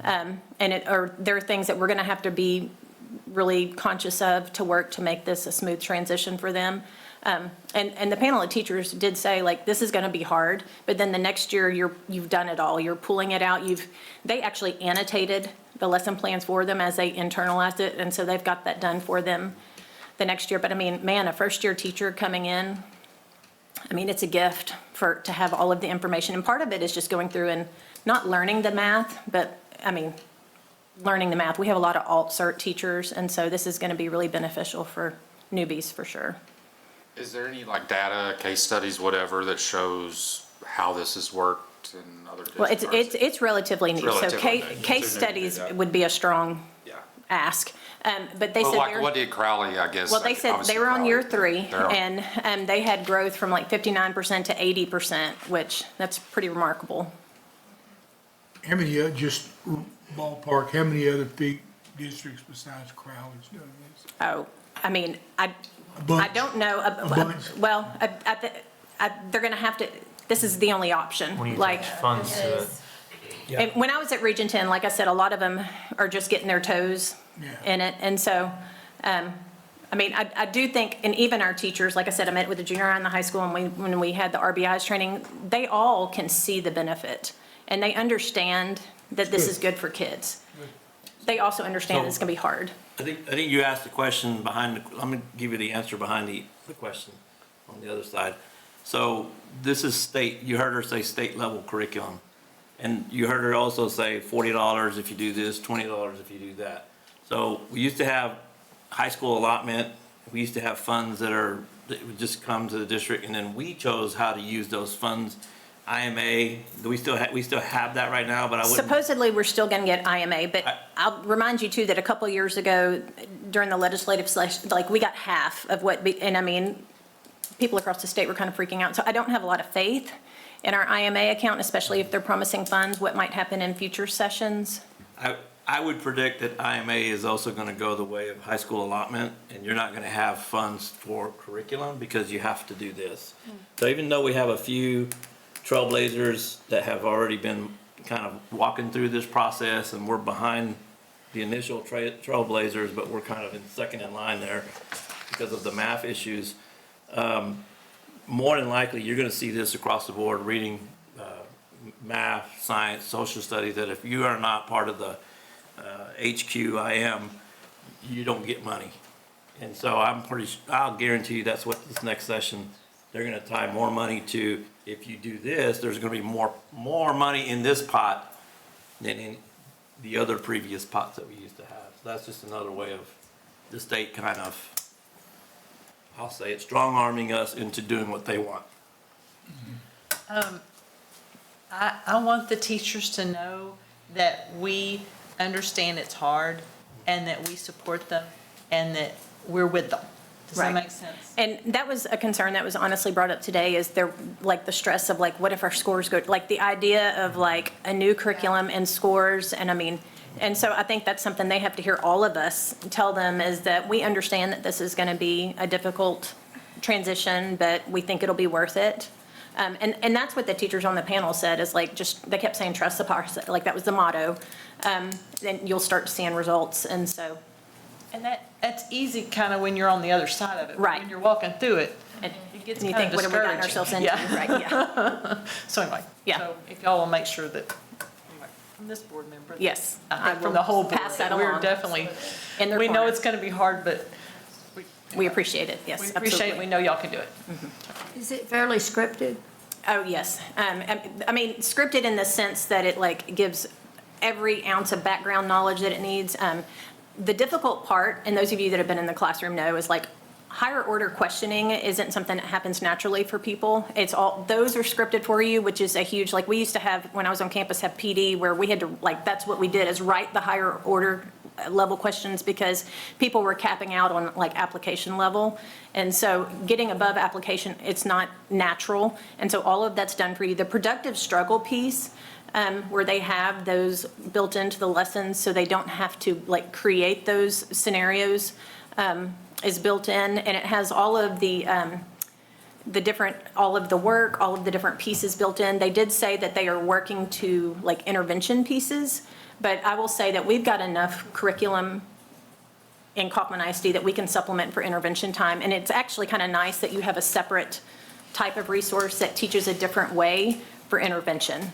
[SPEAKER 15] Or there are things that we're going to have to be really conscious of to work to make this a smooth transition for them. And the panel of teachers did say, like, this is going to be hard, but then the next year you've done it all. You're pulling it out. They actually annotated the lesson plans for them as they internalized it, and so they've got that done for them the next year. But I mean, man, a first-year teacher coming in, I mean, it's a gift to have all of the information. And part of it is just going through and not learning the math, but I mean, learning the math. We have a lot of alt-cert teachers, and so this is going to be really beneficial for newbies for sure.
[SPEAKER 4] Is there any like data, case studies, whatever, that shows how this has worked in other districts?
[SPEAKER 15] Well, it's relatively new. So
[SPEAKER 4] Relatively new.
[SPEAKER 15] case studies would be a strong ask. But they
[SPEAKER 4] Well,
[SPEAKER 15] said
[SPEAKER 4] like what did Crowley, I guess?
[SPEAKER 15] well, they said
[SPEAKER 4] obviously
[SPEAKER 15] they were on
[SPEAKER 4] Crowley.
[SPEAKER 15] year 3,
[SPEAKER 4] They're on-
[SPEAKER 15] and they had growth from like 59% to 80%, which that's pretty remarkable.
[SPEAKER 11] How many, just ballpark, how many other big districts besides Crowley's doing this?
[SPEAKER 15] Oh, I mean, I
[SPEAKER 11] bunch.
[SPEAKER 15] don't know.
[SPEAKER 11] bunch.
[SPEAKER 15] Well, they're going to have to, this is the only option.
[SPEAKER 3] When you
[SPEAKER 15] Like,
[SPEAKER 3] attach funds to it.
[SPEAKER 15] and when I was at Region 10, like I said, a lot of them are just getting their toes in it. And so, I mean, I do think, and even our teachers, like I said, I met with the junior high and the high school, and when we had the RBIs training, they all can see the benefit. And they understand that this is good for kids. They also understand it's going to be hard.
[SPEAKER 14] I think you asked the question behind, I'm going to give you the answer behind the question on the other side. So this is state, you heard her say state level curriculum. And you heard her also say $40 if you do this, $20 if you do that. So we used to have high school allotment. We used to have funds that would just come to the district, and then we chose how to use those funds. IMA, we still have that right now, but I wouldn't.
[SPEAKER 15] Supposedly, we're still going to get IMA, but I'll remind you too that a couple years ago during the legislative session, like we got half of and I mean, people across the state were kind of freaking out. So I don't have a lot of faith in our IMA account, especially if they're promising funds, what might happen in future sessions.
[SPEAKER 14] I would predict that IMA is also going to go the way of high school allotment, and you're not going to have funds for curriculum because you have to do this. So even though we have a few trailblazers that have already been kind of walking through this process, and we're behind the initial trailblazers, but we're kind of second in line there because of the math issues. More than likely, you're going to see this across the board, reading, math, science, social studies, that if you are not part of the HQIM, you don't get money. And so I'll guarantee you that's what this next session, they're going to tie more money to. If you do this, there's going to be more money in this pot than in the other previous pots that we used to have. So that's just another way of the state kind of, I'll say it, strong-arming us into doing what they want.
[SPEAKER 13] I want the teachers to know that we understand it's hard and that we support them and that we're with them. Does that make sense?
[SPEAKER 15] And that was a concern that was honestly brought up today, is there, like, the stress of, like, what if our scores go, like, the idea of, like, a new curriculum and scores, and I mean, and so I think that's something they have to hear all of us tell them, is that we understand that this is going to be a difficult transition, but we think it'll be worth it. And that's what the teachers on the panel said, is like, just, they kept saying, trust the process, like, that was the motto. Then you'll start seeing results, and so.
[SPEAKER 13] And that's easy kind of when you're on the other side of it.
[SPEAKER 15] Right.
[SPEAKER 13] When you're walking through it,
[SPEAKER 15] And
[SPEAKER 13] it gets
[SPEAKER 15] you
[SPEAKER 13] kind
[SPEAKER 15] think,
[SPEAKER 13] of
[SPEAKER 15] what have we gotten
[SPEAKER 13] discouraging.
[SPEAKER 15] ourselves into? Right, yeah.
[SPEAKER 13] So anyway, so if y'all will make sure that, from this board member.
[SPEAKER 15] Yes,
[SPEAKER 13] I
[SPEAKER 15] I
[SPEAKER 13] think from
[SPEAKER 15] will
[SPEAKER 13] the whole board,
[SPEAKER 15] pass that
[SPEAKER 13] that we're
[SPEAKER 15] along.
[SPEAKER 13] definitely,
[SPEAKER 15] In their
[SPEAKER 13] we know
[SPEAKER 15] corner.
[SPEAKER 13] it's going to be hard, but
[SPEAKER 15] We appreciate it, yes,
[SPEAKER 13] we
[SPEAKER 15] absolutely.
[SPEAKER 13] appreciate it. We know y'all can do it.
[SPEAKER 1] Is it fairly scripted?
[SPEAKER 15] Oh, yes. I mean, scripted in the sense that it, like, gives every ounce of background knowledge that it needs. The difficult part, and those of you that have been in the classroom know, is like higher order questioning isn't something that happens naturally for people. It's all, those are scripted for you, which is a huge, like, we used to have, when I was on campus, have PD, where we had to, like, that's what we did, is write the higher order level questions, because people were capping out on, like, application level. And so getting above application, it's not natural. And so all of that's done for you. The productive struggle piece, where they have those built into the lessons so they don't have to, like, create those scenarios, is built in, and it has all of the different, all of the work, all of the different pieces built in. They did say that they are working to, like, intervention pieces, But I will say that we've got enough curriculum in Kaufman ISD that we can supplement for intervention time. And it's actually kind of nice that you have a separate type of resource that teaches a different way for intervention.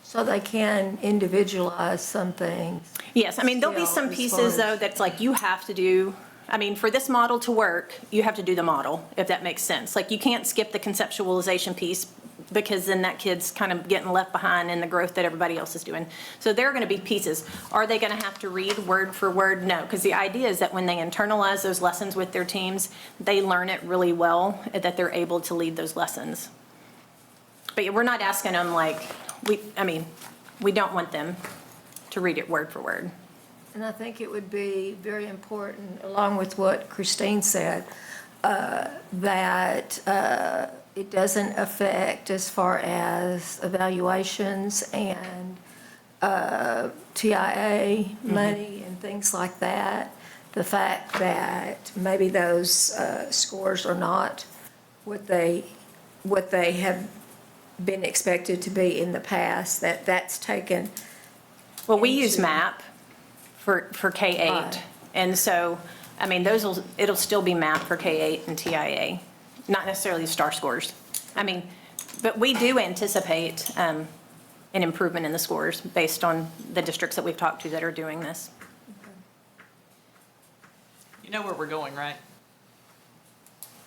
[SPEAKER 1] So they can individualize some things.
[SPEAKER 15] Yes, I mean, there'll be
[SPEAKER 1] Still,
[SPEAKER 15] some
[SPEAKER 1] as
[SPEAKER 15] pieces,
[SPEAKER 1] far as-
[SPEAKER 15] though, that's like you have to do, I mean, for this model to work, you have to do the model, if that makes sense. Like, you can't skip the conceptualization piece, because then that kid's kind of getting left behind in the growth that everybody else is doing. So there are going to be pieces. Are they going to have to read word for word? No, because the idea is that when they internalize those lessons with their teams, they learn it really well, that they're able to lead those lessons. But yeah, we're not asking them like, we don't want them to read it word for word.
[SPEAKER 1] And I think it would be very important, along with what Christine said, that it doesn't affect as far as evaluations and TIA money and things like that. The fact that maybe those scores are not what they have been expected to be in the past, that's taken.
[SPEAKER 15] Well, we use MAP for K-8.
[SPEAKER 1] Right.
[SPEAKER 15] And so, I mean, it'll still be MAP for K-8 and TIA, not necessarily STAR scores. I mean, but we do anticipate an improvement in the scores based on the districts that we've talked to that are doing this.
[SPEAKER 13] You know where we're going, right?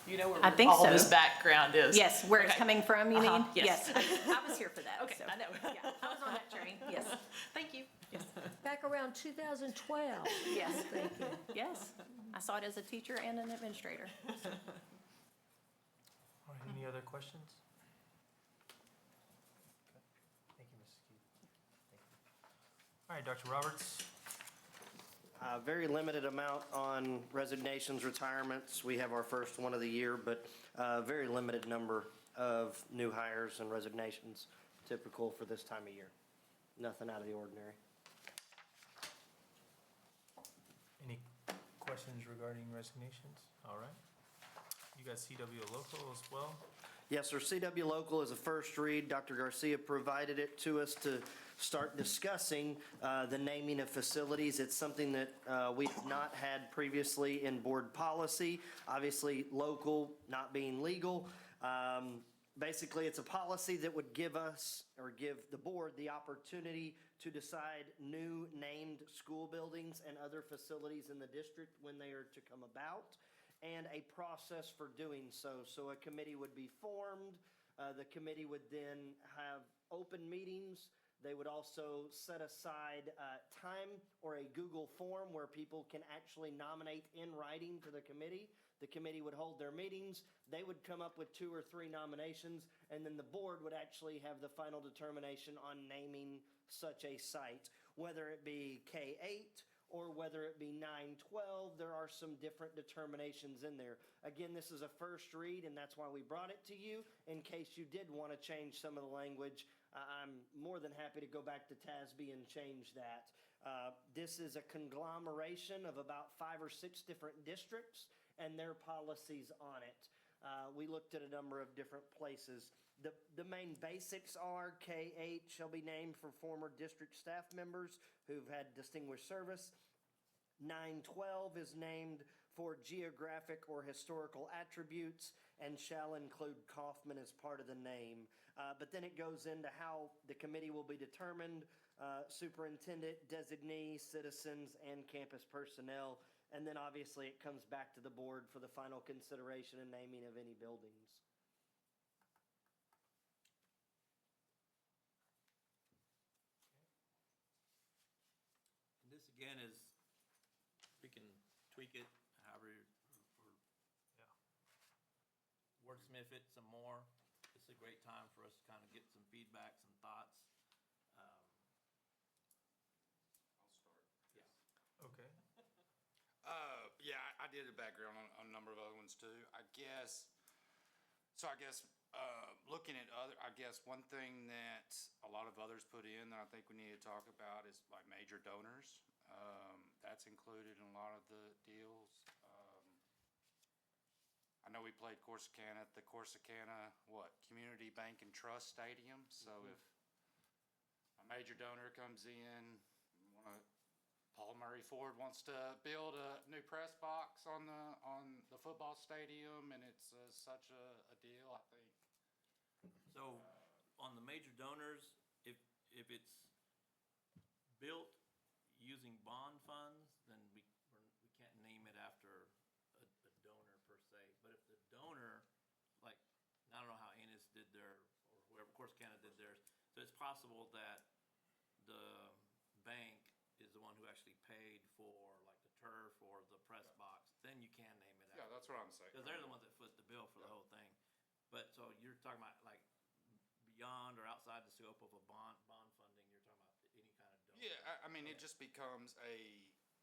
[SPEAKER 13] You know
[SPEAKER 15] I
[SPEAKER 13] where
[SPEAKER 15] think
[SPEAKER 13] all
[SPEAKER 15] so.
[SPEAKER 13] this background is?
[SPEAKER 15] Yes, where it's
[SPEAKER 13] Okay.
[SPEAKER 15] coming from, you mean?
[SPEAKER 13] Uh-huh, yes.
[SPEAKER 15] I was here for that.
[SPEAKER 13] Okay,
[SPEAKER 15] so,
[SPEAKER 13] I know.
[SPEAKER 15] yeah, I was on that train, yes.
[SPEAKER 13] Thank you.
[SPEAKER 1] Back around 2012.
[SPEAKER 15] Yes.
[SPEAKER 1] Thank you.
[SPEAKER 15] Yes, I saw it as a teacher and an administrator.
[SPEAKER 3] All right, any other questions? Okay. Thank you, Mrs. Keith. Thank you. All right, Dr. Roberts.
[SPEAKER 16] Very limited amount on resignations, retirements. We have our first one of the year, but very limited number of new hires and resignations, typical for this time of year. Nothing out of the ordinary.
[SPEAKER 3] Any questions regarding resignations? All right. You got CW local as well?
[SPEAKER 16] Yes, sir. CW Local is a first read. Dr. Garcia provided it to us to start discussing the naming of facilities. It's something that we've not had previously in board policy. Obviously, local not being legal. Basically, it's a policy that would give us, or give the board, the opportunity to decide new named school buildings and other facilities in the district when they are to come about, and a process for doing so. So a committee would be formed. The committee would then have open meetings. They would also set aside time or a Google form where people can actually nominate in writing to the committee. The committee would hold their meetings. They would come up with 2 or 3 nominations, and then the board would actually have the final determination on naming such a site, whether it be K-8 or whether it be 9-12, there are some different determinations in there. Again, this is a first read, and that's why we brought it to you. In case you did want to change some of the language, I'm more than happy to go back to TASB and change that. This is a conglomeration of about 5 or 6 different districts and their policies on it. We looked at a number of different places. The main basics are K-8 shall be named for former district staff members who've had distinguished service. 9-12 is named for geographic or historical attributes and shall include Kaufman as part of the name. But then it goes into how the committee will be determined, superintendent, designee, citizens, and campus personnel. And then obviously it comes back to the board for the final consideration and naming of any buildings.
[SPEAKER 14] And this again is, we can tweak it however, or wordsmith it some more. This is a great time for us to kind of get some feedback, some thoughts. I'll start. Yes.
[SPEAKER 3] Okay.
[SPEAKER 4] Yeah, I did a background on a number of other ones too. I guess looking at one thing that a lot of others put in that I think we need to talk about is like major donors. That's included in a lot of the deals. I know we played Corsicana at the Corsicana, Community Bank and Trust Stadium. So if I'm major donor comes in, Paul Murray Ford wants to build a new press box on the football stadium, and it's such a deal, I think.
[SPEAKER 14] So on the major donors, if it's built using bond funds, then we can't name it after a donor per se. But if the donor, like, I don't know how Ennis did their, or whoever, Corsicana did theirs. So it's possible that the bank is the one who actually paid for like the turf or the press box. Then you can name it after.
[SPEAKER 4] Yeah, that's what I'm saying.
[SPEAKER 14] Because they're the ones that foot the bill for the whole thing. But so you're talking about like beyond or outside the scope of a bond funding, you're talking about any kind of donor.
[SPEAKER 4] Yeah, I mean, it just becomes a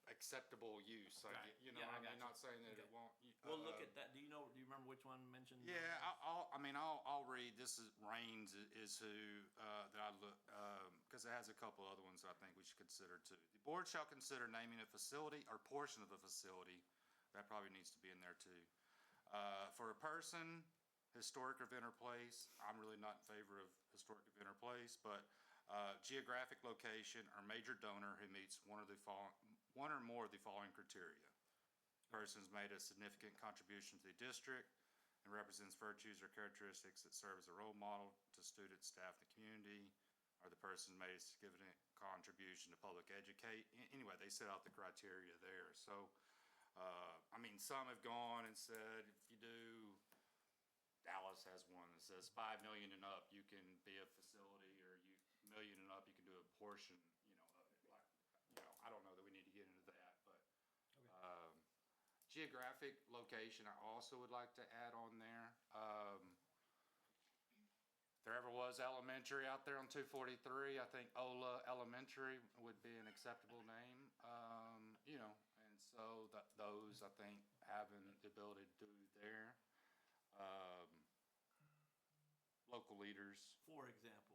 [SPEAKER 4] acceptable use,
[SPEAKER 14] Right.
[SPEAKER 4] you know,
[SPEAKER 14] Yeah, I
[SPEAKER 4] I'm
[SPEAKER 14] got you.
[SPEAKER 4] not saying that
[SPEAKER 14] Okay.
[SPEAKER 4] it won't.
[SPEAKER 14] We'll look at that. Do you remember which one mentioned?
[SPEAKER 4] Yeah, I'll read, this is Raines is who, that I look, because it has a couple other ones I think we should consider too. The board shall consider naming a facility or portion of a facility, that probably needs to be in there too. For a person, historic event or place, I'm really not in favor of historic event or place, but geographic location or major donor who meets one or more of the following criteria. Person's made a significant contribution to the district and represents virtues or characteristics that serve as a role model to students, staff, and the community, or the person made a significant contribution to public educate. Anyway, they set out the criteria there. So, I mean, some have gone and said, if you do, Dallas has one that says 5 million and up, you can be a facility, or million and up, you can do a portion, you know, of it. Like, you know, I don't know that we need to get into that, but, geographic location, I also would like to add on there. If there ever was elementary out there on 243, I think Ola Elementary would be an acceptable name. You know, and so those, I think, having the ability to do there. Local leaders.
[SPEAKER 14] For example.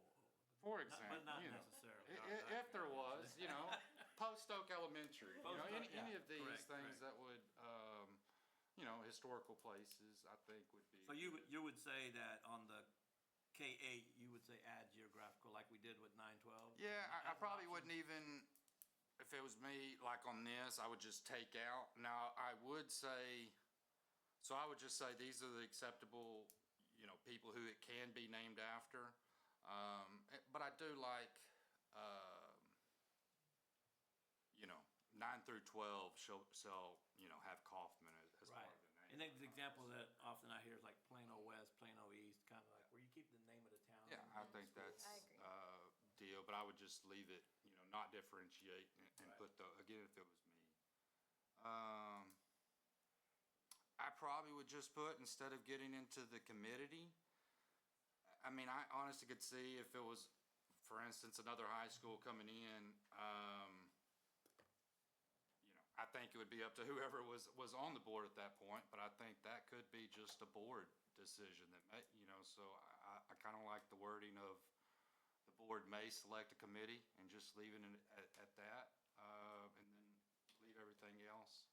[SPEAKER 4] But
[SPEAKER 14] not
[SPEAKER 4] you know,
[SPEAKER 14] necessarily.
[SPEAKER 4] if there was, you know, Post Oak Elementary, you know, any of these
[SPEAKER 14] Correct,
[SPEAKER 4] things that would, you know, historical places, I think would be.
[SPEAKER 14] So you would say that on the K-8, you would say add geographical like we did with 912?
[SPEAKER 4] Yeah, I probably wouldn't even, if it was me, like on this, I would just take out. Now, I would say, so I would just say these are the acceptable, you know, people who it can be named after. But I do like, you know, 9 through 12 shall, you know, have Kaufman as part of the name.
[SPEAKER 14] And then the example that often I hear is like Plano West, Plano East, kind of like where you keep the name of the town.
[SPEAKER 4] Yeah, I think that's deal, but I would just leave it, you know, not differentiate and put the, again, if it was me. I probably would just put, instead of getting into the committee, I mean, I honestly could see if it was, for instance, another high school coming in, you know, I think it would be up to whoever was on the board at that point, but I think that could be just a board decision that may, you know, so I kind of like the wording of the board may select a committee and just leaving it at that, and then leave everything else.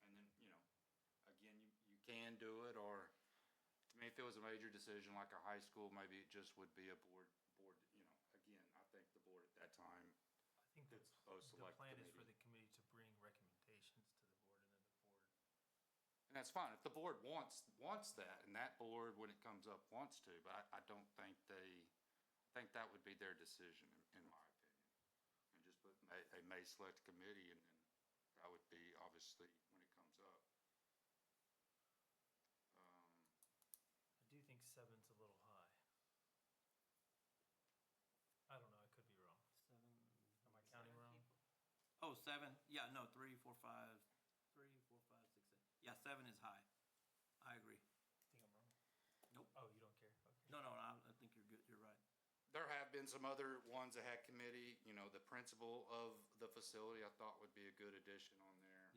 [SPEAKER 4] And then, you know, again, you can do it, or to me, if it was a major decision like a high school, maybe it just would be a board, you know, again, I think the board at that time.
[SPEAKER 3] I think
[SPEAKER 4] could both
[SPEAKER 3] the
[SPEAKER 4] select
[SPEAKER 3] plan is
[SPEAKER 4] committee.
[SPEAKER 3] for the committee to bring recommendations to the board, and then the board.
[SPEAKER 4] And that's fine, if the board wants that, and that board, when it comes up, wants to, but I don't think I think that would be their decision, in my opinion. And just put, they may select a committee, and then that would be, obviously, when it comes up.
[SPEAKER 3] I do think 7's a little high. I don't know, I could be wrong.
[SPEAKER 14] 7.
[SPEAKER 3] Am I counting wrong?
[SPEAKER 14] Oh, 7. Yeah, no, 3, 4, 5, 3, 4, 5, 6, 7. Yeah, 7 is high. I agree.
[SPEAKER 3] Think I'm wrong?
[SPEAKER 14] Nope.
[SPEAKER 3] Oh, you don't care? Okay.
[SPEAKER 14] No, I think you're good. You're right.
[SPEAKER 4] There have been some other ones that had committee, you know, the principal of the facility, I thought would be a good addition on there.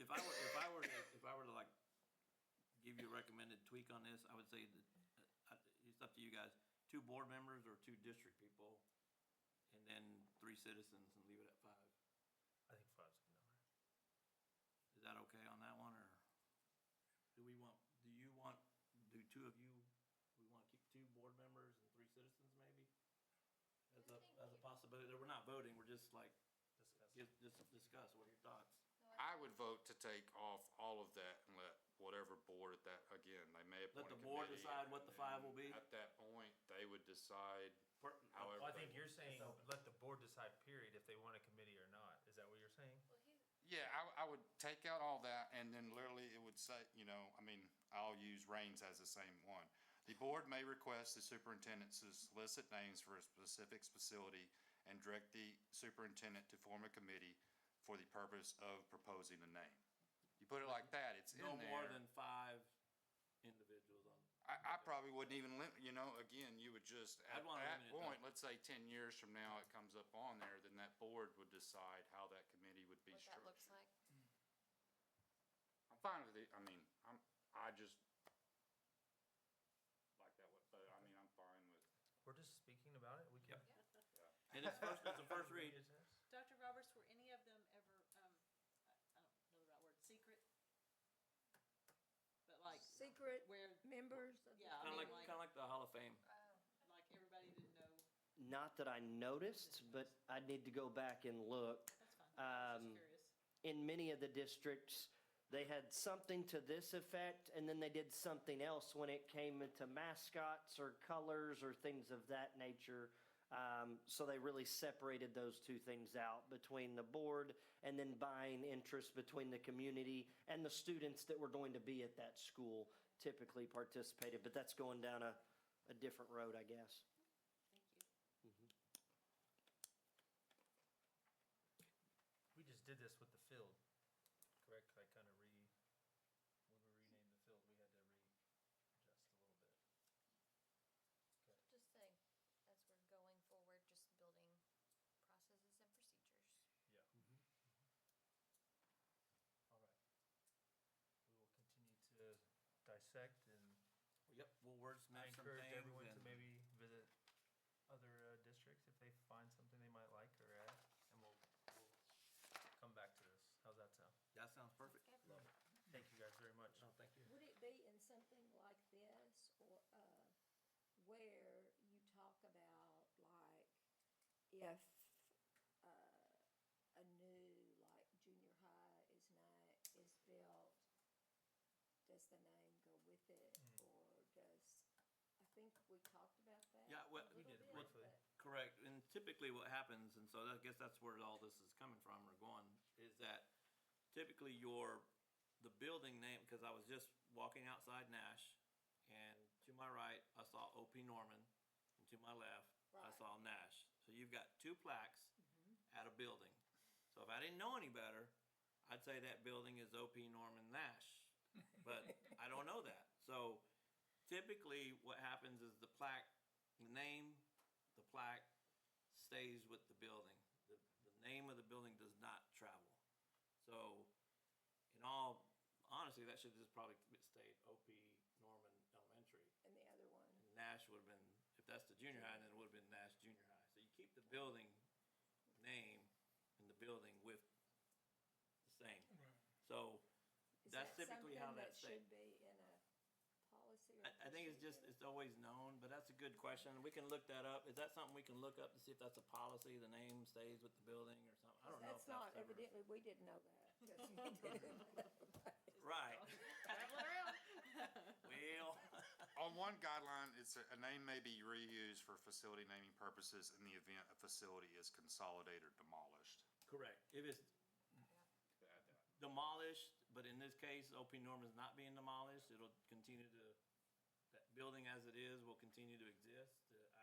[SPEAKER 14] If I were to like give you a recommended tweak on this, I would say that it's up to you guys. 2 board members or 2 district people, and then 3 citizens, and leave it at 5.
[SPEAKER 3] I think 5's a good number.
[SPEAKER 14] Is that okay on that one, or do you want, do 2 of you, we want to keep 2 board members and 3 citizens maybe? as a possibility. We're not voting, we're just like,
[SPEAKER 3] Discuss.
[SPEAKER 14] just discuss, what are your thoughts?
[SPEAKER 4] I would vote to take off all of that and let whatever board at that, again, they may appoint
[SPEAKER 14] Let
[SPEAKER 4] a
[SPEAKER 14] the board
[SPEAKER 4] committee,
[SPEAKER 14] decide what the 5 will be?
[SPEAKER 4] At that point, they would decide however.
[SPEAKER 3] Well, I think
[SPEAKER 4] they-
[SPEAKER 3] you're saying, let the board decide, period, if they want a committee or not. Is that what you're saying?
[SPEAKER 4] Yeah, I would take out all that, and then literally it would say, I'll use Raines as the same one. The board may request the superintendent to solicit names for a specific facility and direct the superintendent to form a committee for the purpose of proposing the name. You put it like that, it's in
[SPEAKER 14] No
[SPEAKER 4] there.
[SPEAKER 14] more than 5 individuals on.
[SPEAKER 4] I probably wouldn't even limit, again, you would just,
[SPEAKER 14] I'd
[SPEAKER 4] at
[SPEAKER 14] wanna
[SPEAKER 4] that
[SPEAKER 14] limit it,
[SPEAKER 4] point,
[SPEAKER 14] though.
[SPEAKER 4] let's say 10 years from now, it comes up on there, then that board would decide how that committee would be
[SPEAKER 1] What
[SPEAKER 4] structured.
[SPEAKER 1] that looks like.
[SPEAKER 4] I'm fine with it, I just like that, but I'm fine with.
[SPEAKER 3] We're just speaking about it. We can.
[SPEAKER 14] And it's a first read.
[SPEAKER 13] Dr. Roberts, were any of them ever, I don't know the right word, secret? But like,
[SPEAKER 1] Secret
[SPEAKER 13] where,
[SPEAKER 1] members of the.
[SPEAKER 13] yeah, I
[SPEAKER 14] Kind
[SPEAKER 13] mean,
[SPEAKER 14] of
[SPEAKER 13] like,
[SPEAKER 14] like the Hall of Fame.
[SPEAKER 13] like everybody didn't know.
[SPEAKER 16] Not that I noticed, but I'd need to go back and look.
[SPEAKER 13] That's fine. I was just
[SPEAKER 16] Um,
[SPEAKER 13] curious.
[SPEAKER 16] In many of the districts, they had something to this effect, and then they did something else when it came into mascots or colors or things of that nature. So they really separated those two things out between the board and then buying interest between the community and the students that were going to be at that school typically participated. But that's going down a different road, I guess.
[SPEAKER 13] Thank you.
[SPEAKER 3] We just did this with the field, correct? When we renamed the field, we had to readjust a little bit. Okay.
[SPEAKER 9] Just saying, as we're going forward, just building processes and procedures.
[SPEAKER 3] Yeah. All right. We will continue to dissect, and
[SPEAKER 14] Yep, we'll wordsmith
[SPEAKER 3] I
[SPEAKER 14] some
[SPEAKER 3] encourage
[SPEAKER 14] things.
[SPEAKER 3] everyone to
[SPEAKER 14] and-
[SPEAKER 3] maybe visit other districts if they find something they might like or add, and we'll come back to this. How's that sound?
[SPEAKER 14] That sounds perfect.
[SPEAKER 3] Love it. Thank you guys very much.
[SPEAKER 14] No, thank you.
[SPEAKER 1] Would it be in something like this, or, where you talk about, like, if, a new, like, junior high is built, does the name go with it, or does, I think we talked about that.
[SPEAKER 14] Yeah, well,
[SPEAKER 1] a
[SPEAKER 3] we
[SPEAKER 1] little
[SPEAKER 3] did
[SPEAKER 1] bit,
[SPEAKER 3] briefly.
[SPEAKER 1] but-
[SPEAKER 14] Correct, and typically what happens, and so I guess that's where all this is coming from or going, is that typically the building name, because I was just walking outside Nash, and to my right, I saw O.P. Norman, and to my left, I
[SPEAKER 1] Right.
[SPEAKER 14] saw Nash. So you've got 2 plaques at a building. So if I didn't know any better, I'd say that building is O.P. Norman Nash, but I don't know that. So typically what happens is the name, the plaque stays with the building. The name of the building does not travel. So in all honesty, that should just probably stay O.P. Norman Elementary.
[SPEAKER 1] And the other one.
[SPEAKER 14] And Nash would have been, if that's the junior high, then it would have been Nash Junior High. So you keep the building name and the building with the same. So
[SPEAKER 1] Is
[SPEAKER 14] that's
[SPEAKER 1] that
[SPEAKER 14] typically how
[SPEAKER 1] something
[SPEAKER 14] that's
[SPEAKER 1] that
[SPEAKER 14] stated.
[SPEAKER 1] should be in a policy or
[SPEAKER 14] I think it's
[SPEAKER 1] procedure?
[SPEAKER 14] it's always known, but that's a good question. We can look that up. Is that something we can look up to see if that's a policy, the name stays with the building or something? I don't know if
[SPEAKER 1] That's
[SPEAKER 14] that's
[SPEAKER 1] not,
[SPEAKER 14] ever.
[SPEAKER 1] evidently, we didn't know that. 'cause we didn't.
[SPEAKER 14] Right.
[SPEAKER 13] Traveling around.
[SPEAKER 14] Well,
[SPEAKER 4] On one guideline, it's a name may be reused for facility naming purposes in the event a facility is consolidated or demolished.
[SPEAKER 14] correct. If it's demolished, but in this case, O.P. Norman's not being demolished, it'll continue to, that building as it is will continue to exist,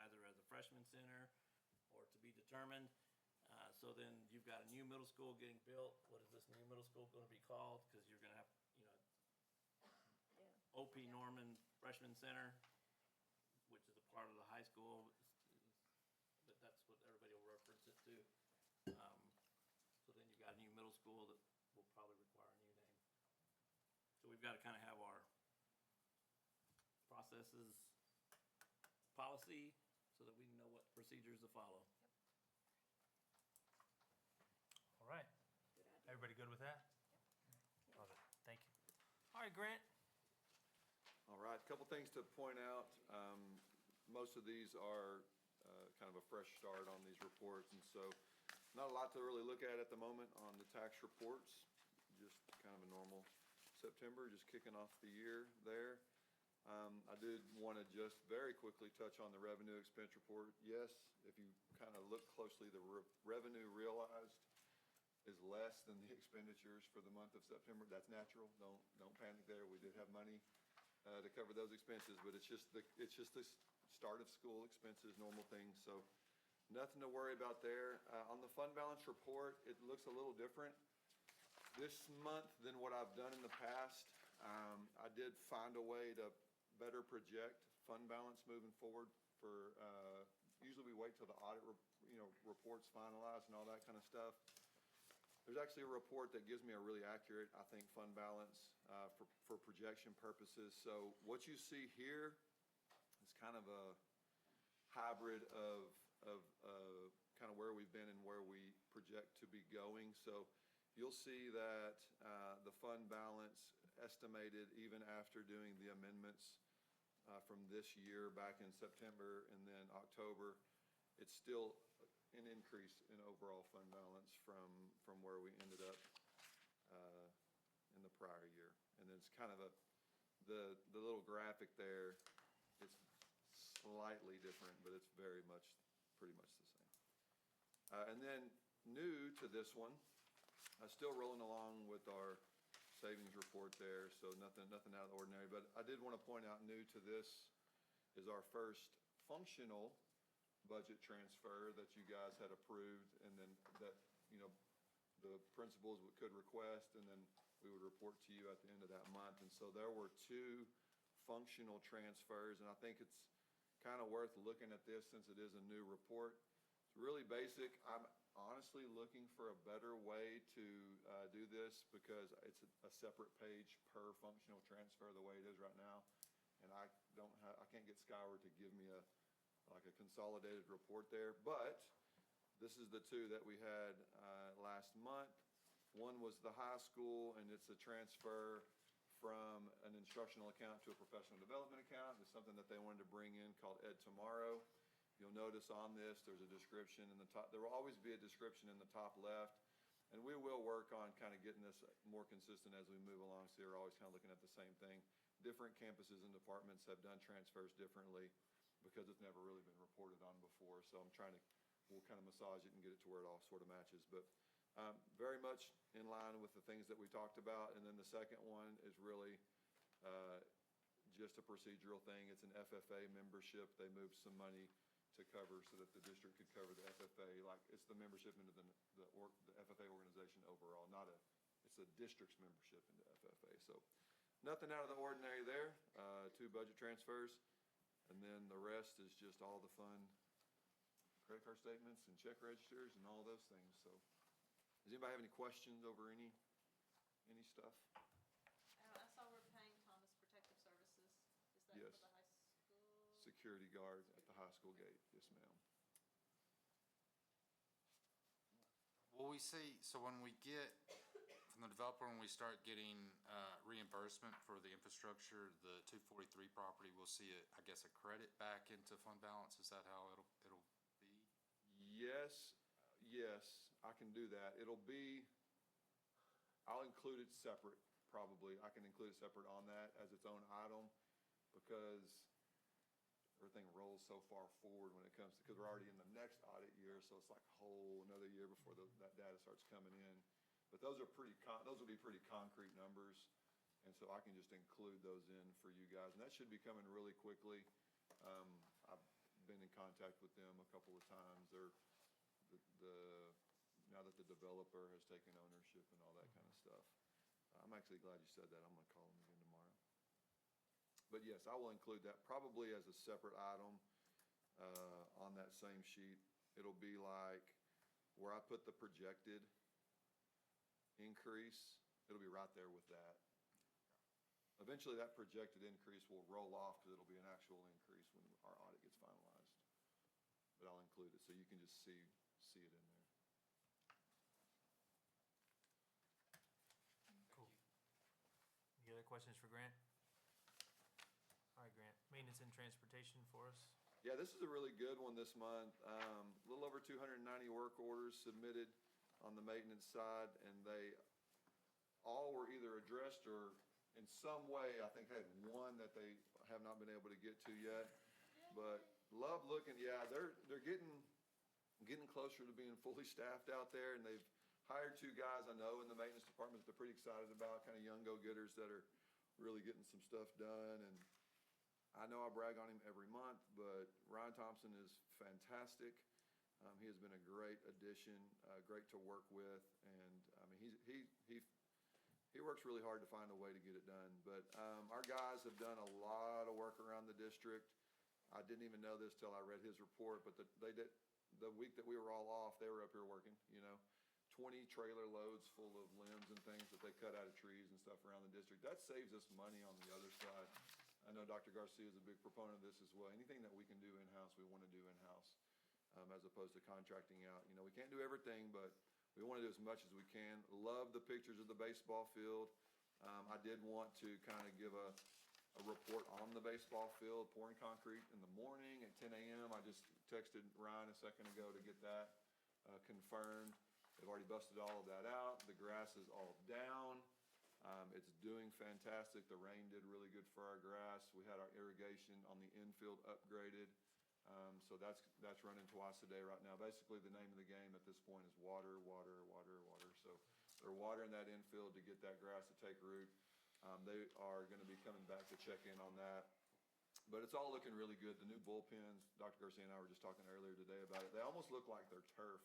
[SPEAKER 14] either as a freshman center or to be determined. So then you've got a new middle school getting built. What is this new middle school gonna be called? Because you're gonna have,
[SPEAKER 1] Yeah.
[SPEAKER 14] O.P. Norman Freshman Center, which is a part of the high school, but that's what everybody will reference it to. So then you've got a new middle school that will probably require a new name. So we've got to kind of have our processes, policy, so that we know what procedures to follow.
[SPEAKER 3] All right.
[SPEAKER 1] Good idea.
[SPEAKER 3] Everybody good with that? Love it. Thank you. All right, Grant.
[SPEAKER 17] All right, a couple things to point out. Most of these are kind of a fresh start on these reports. And so not a lot to really look at the moment on the tax reports, just kind of a normal September, just kicking off the year there. I did want to just very quickly touch on the revenue expense report. Yes, if you kind of look closely, the revenue realized is less than the expenditures for the month of September. That's natural. Don't panic there. We did have money to cover those expenses, but it's just the start of school expenses, normal things. So nothing to worry about there. On the fund balance report, it looks a little different this month than what I've done in the past. I did find a way to better project fund balance moving forward for, usually we wait till the audit, report's finalized and all that kind of stuff. There's actually a report that gives me a really accurate, I think, fund balance for projection purposes. So what you see here is kind of a hybrid of kind of where we've been and where we project to be going. So you'll see that the fund balance estimated even after doing the amendments from this year back in September and then October, it's still an increase in overall fund balance from where we ended up in the prior year. And then it's kind of the little graphic there, it's slightly different, but it's pretty much the same. And then new to this one, still rolling along with our savings report there, so nothing out of the ordinary. But I did want to point out, new to this is our first functional budget transfer that you guys had approved, and then that, the principals could request, and then we would report to you at the end of that month. And so there were 2 functional transfers, and I think it's kind of worth looking at this since it is a new report. It's really basic. I'm honestly looking for a better way to do this because it's a separate page per functional transfer the way it is right now. And I can't get Skyward to give me a consolidated report there. But this is the 2 that we had last month. One was the high school, and it's a transfer from an instructional account to a professional development account. It's something that they wanted to bring in called Ed Tomorrow. You'll notice on this, there's a description in the top. There will always be a description in the top left. And we will work on kind of getting this more consistent as we move along. So you're always kind of looking at the same thing. Different campuses and departments have done transfers differently because it's never really been reported on before. So we'll kind of massage it and get it to where it all sort of matches. But very much in line with the things that we talked about. And then the second one is really just a procedural thing. It's an FFA membership. They moved some money to cover so that the district could cover the FFA. Like, it's the membership into the FFA organization overall, it's the district's membership into FFA. So nothing out of the ordinary there. 2 budget transfers. And then the rest is just all the fun credit card statements and check registers and all those things. So does anybody have any questions over any stuff?
[SPEAKER 13] I saw we're paying Thomas Protective Services. Is that
[SPEAKER 17] Yes.
[SPEAKER 13] for the high school?
[SPEAKER 17] Security guard at the high school gate. Yes, ma'am.
[SPEAKER 4] Will we see, so when we get from the developer, when we start getting reimbursement for the infrastructure, the 243 property, we'll see a credit back into fund balance? Is that how it'll be?
[SPEAKER 17] Yes, I can do that. I'll include it separate, probably. I can include it separate on that as its own item because everything rolls so far forward when it comes to, because we're already in the next audit year, so it's like a whole another year before that data starts coming in. But those will be pretty concrete numbers, and so I can just include those in for you guys. And that should be coming really quickly. I've been in contact with them a couple of times. Now that the developer has taken ownership and all that kind of stuff. I'm actually glad you said that. I'm going to call them again tomorrow. But yes, I will include that probably as a separate item on that same sheet. It'll be like where I put the projected increase, it'll be right there with that. Eventually, that projected increase will roll off because it'll be an actual increase when our audit gets finalized. But I'll include it so you can just see it in there.
[SPEAKER 3] Cool. Any other questions for Grant? All right, Grant. Maintenance and transportation for us?
[SPEAKER 17] Yeah, this is a really good one this month. A little over 290 work orders submitted on the maintenance side, and they all were either addressed or in some way, I think had one that they have not been able to get to yet. But love looking, yeah, they're getting closer to being fully staffed out there, and they've hired 2 guys I know in the maintenance department that they're pretty excited about, kind of young go-getters that are really getting some stuff done. And I know I brag on him every month, but Ryan Thompson is fantastic. He has been a great addition, great to work with, and I mean, he works really hard to find a way to get it done. But our guys have done a lot of work around the district. I didn't even know this till I read his report, but the week that we were all off, they were up here working, 20 trailer loads full of limbs and things that they cut out of trees and stuff around the district. That saves us money on the other side. I know Dr. Garcia is a big proponent of this as well. Anything that we can do in-house, we want to do in-house, as opposed to contracting out. We can't do everything, but we want to do as much as we can. Love the pictures of the baseball field. I did want to kind of give a report on the baseball field, pouring concrete in the morning at 10 a.m. I just texted Ryan a second ago to get that confirmed. They've already busted all of that out. The grass is all down. It's doing fantastic. The rain did really good for our grass. We had our irrigation on the infield upgraded. So that's running twice a day right now. Basically, the name of the game at this point is water, water, water, water. So they're watering that infield to get that grass to take root. They are going to be coming back to check in on that. But it's all looking really good. The new bullpens, Dr. Garcia and I were just talking earlier today about it. They almost look like they're turf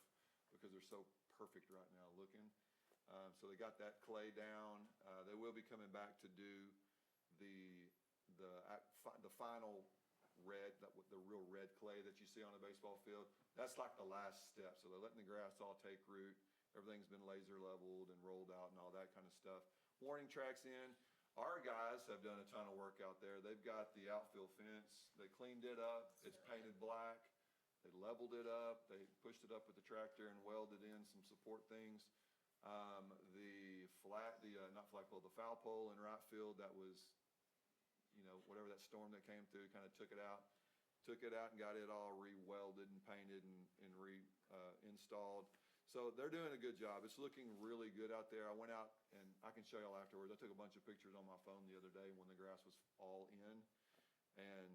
[SPEAKER 17] because they're so perfect right now looking. So they got that clay down. They will be coming back to do the final red, the real red clay that you see on a baseball field. That's like the last step. So they're letting the grass all take root. Everything's been laser leveled and rolled out and all that kind of stuff. Warning tracks in. Our guys have done a ton of work out there. They've got the outfield fence. They cleaned it up. It's painted black. They leveled it up. They pushed it up with the tractor and welded in some support things. The foul pole in right field that was, whatever that storm that came through kind of took it out and got it all re-welded and painted and re-installed. So they're doing a good job. It's looking really good out there. I went out and I can show y'all afterwards. I took a bunch of pictures on my phone the other day when the grass was all in, and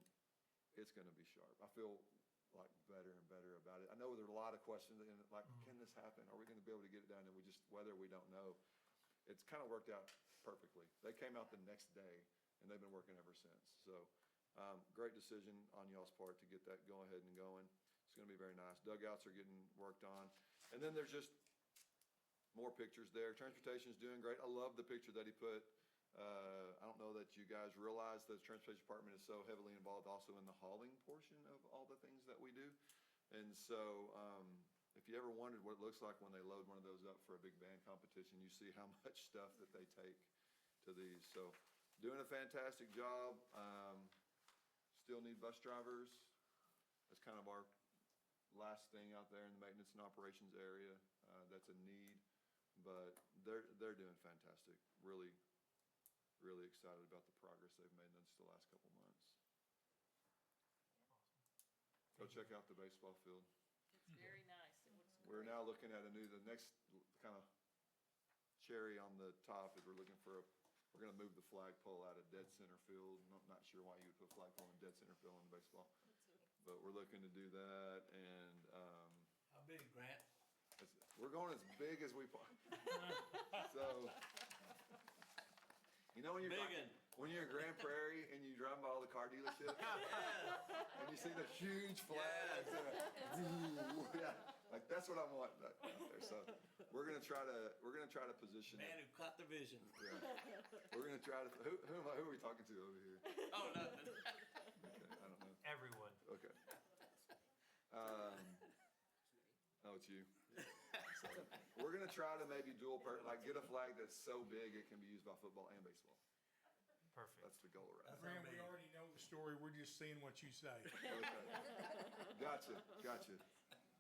[SPEAKER 17] it's going to be sharp. I feel like better and better about it. I know there are a lot of questions like, can this happen? Are we going to be able to get it done? And whether we don't know. It's kind of worked out perfectly. They came out the next day and they've been working ever since. So great decision on y'all's part to get that go ahead and going. It's going to be very nice. Dugouts are getting worked on. And then there's just more pictures there. Transportation's doing great. I love the picture that he put. I don't know that you guys realize that the Transportation Department is so heavily involved also in the hauling portion of all the things that we do. And so if you ever wondered what it looks like when they load one of those up for a big band competition, you see how much stuff that they take to these. So doing a fantastic job. Still need bus drivers. That's kind of our last thing out there in the maintenance and operations area. That's a need, but they're doing fantastic. Really excited about the progress they've made in just the last couple months. Go check out the baseball field.
[SPEAKER 13] It's very nice. It looks great.
[SPEAKER 17] We're now looking at the next kind of cherry on the top is we're going to move the flagpole out of dead center field. I'm not sure why you would put a flagpole in dead center field in baseball, but we're looking to do that. And
[SPEAKER 14] How big, Grant?
[SPEAKER 17] we're going as big as we so. When you're in Grand Prairie and you drive by all the car dealerships and you see the huge flags, like that's what I want out there. So we're gonna try to position.
[SPEAKER 14] Man who caught the vision.
[SPEAKER 17] Yeah. We're gonna try to. Who are we talking to over here?
[SPEAKER 14] Oh, nothing.
[SPEAKER 17] Okay, I don't know.
[SPEAKER 3] Everyone.
[SPEAKER 17] Okay. Oh, it's you. So, we're gonna try to maybe get a flag that's so big it can be used by football and baseball.
[SPEAKER 3] Perfect.
[SPEAKER 17] That's the goal, right?
[SPEAKER 11] Graham, we already know the story. We're just seeing what you say.
[SPEAKER 17] Okay. Gotcha.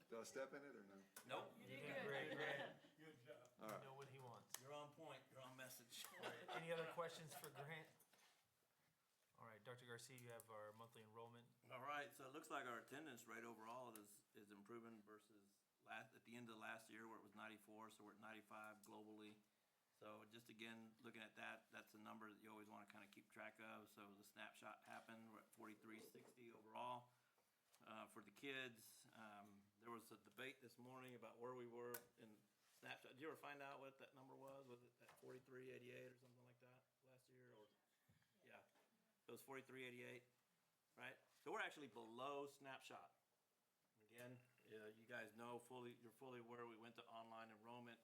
[SPEAKER 17] Did I step in it or no?
[SPEAKER 14] Nope.
[SPEAKER 3] You did great, Grant.
[SPEAKER 11] Good job.
[SPEAKER 17] All right.
[SPEAKER 3] You know what he wants.
[SPEAKER 14] You're on point. You're on message.
[SPEAKER 3] Any other questions for Grant? All right, Dr. Garcia, you have our monthly enrollment.
[SPEAKER 14] All right, so it looks like our attendance rate overall is improving versus at the end of last year where it was 94, so we're at 95 globally. So just again, looking at that, that's a number that you always want to kind of keep track of. So the snapshot happened, we're at 4360 overall. For the kids, there was a debate this morning about where we were in snapshot. Did you ever find out what that number was? Was it at 4388 or something like that last year? Or yeah, it was 4388, right? So we're actually below snapshot. Again, you guys know you're fully aware we went to online enrollment.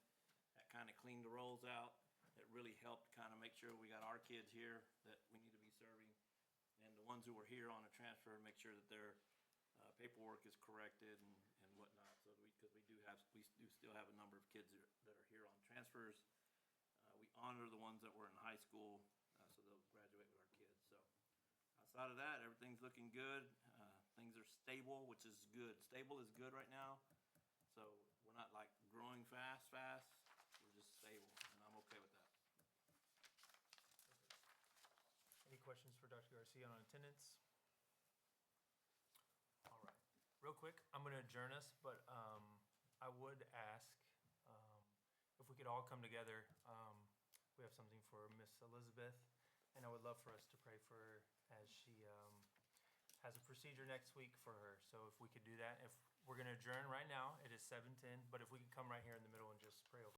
[SPEAKER 14] That kind of cleaned the rolls out. It really helped kind of make sure we got our kids here that we need to be serving. And the ones who were here on a transfer, make sure that their paperwork is corrected and whatnot. So because we do still have a number of kids that are here on transfers. We honor the ones that were in high school, so they'll graduate with our kids. So outside of that, everything's looking good. Things are stable, which is good. Stable is good right now. So we're not like growing fast. We're just stable, and I'm okay with that.
[SPEAKER 3] Any questions for Dr. Garcia on attendance? All right, real quick, I'm going to adjourn us, but I would ask if we could all come together. We have something for Miss Elizabeth, and I would love for us to pray for her as she has a procedure next week for her. So if we could do that, if we're going to adjourn right now, it is 7:10, but if we could come right here in the middle and just pray over.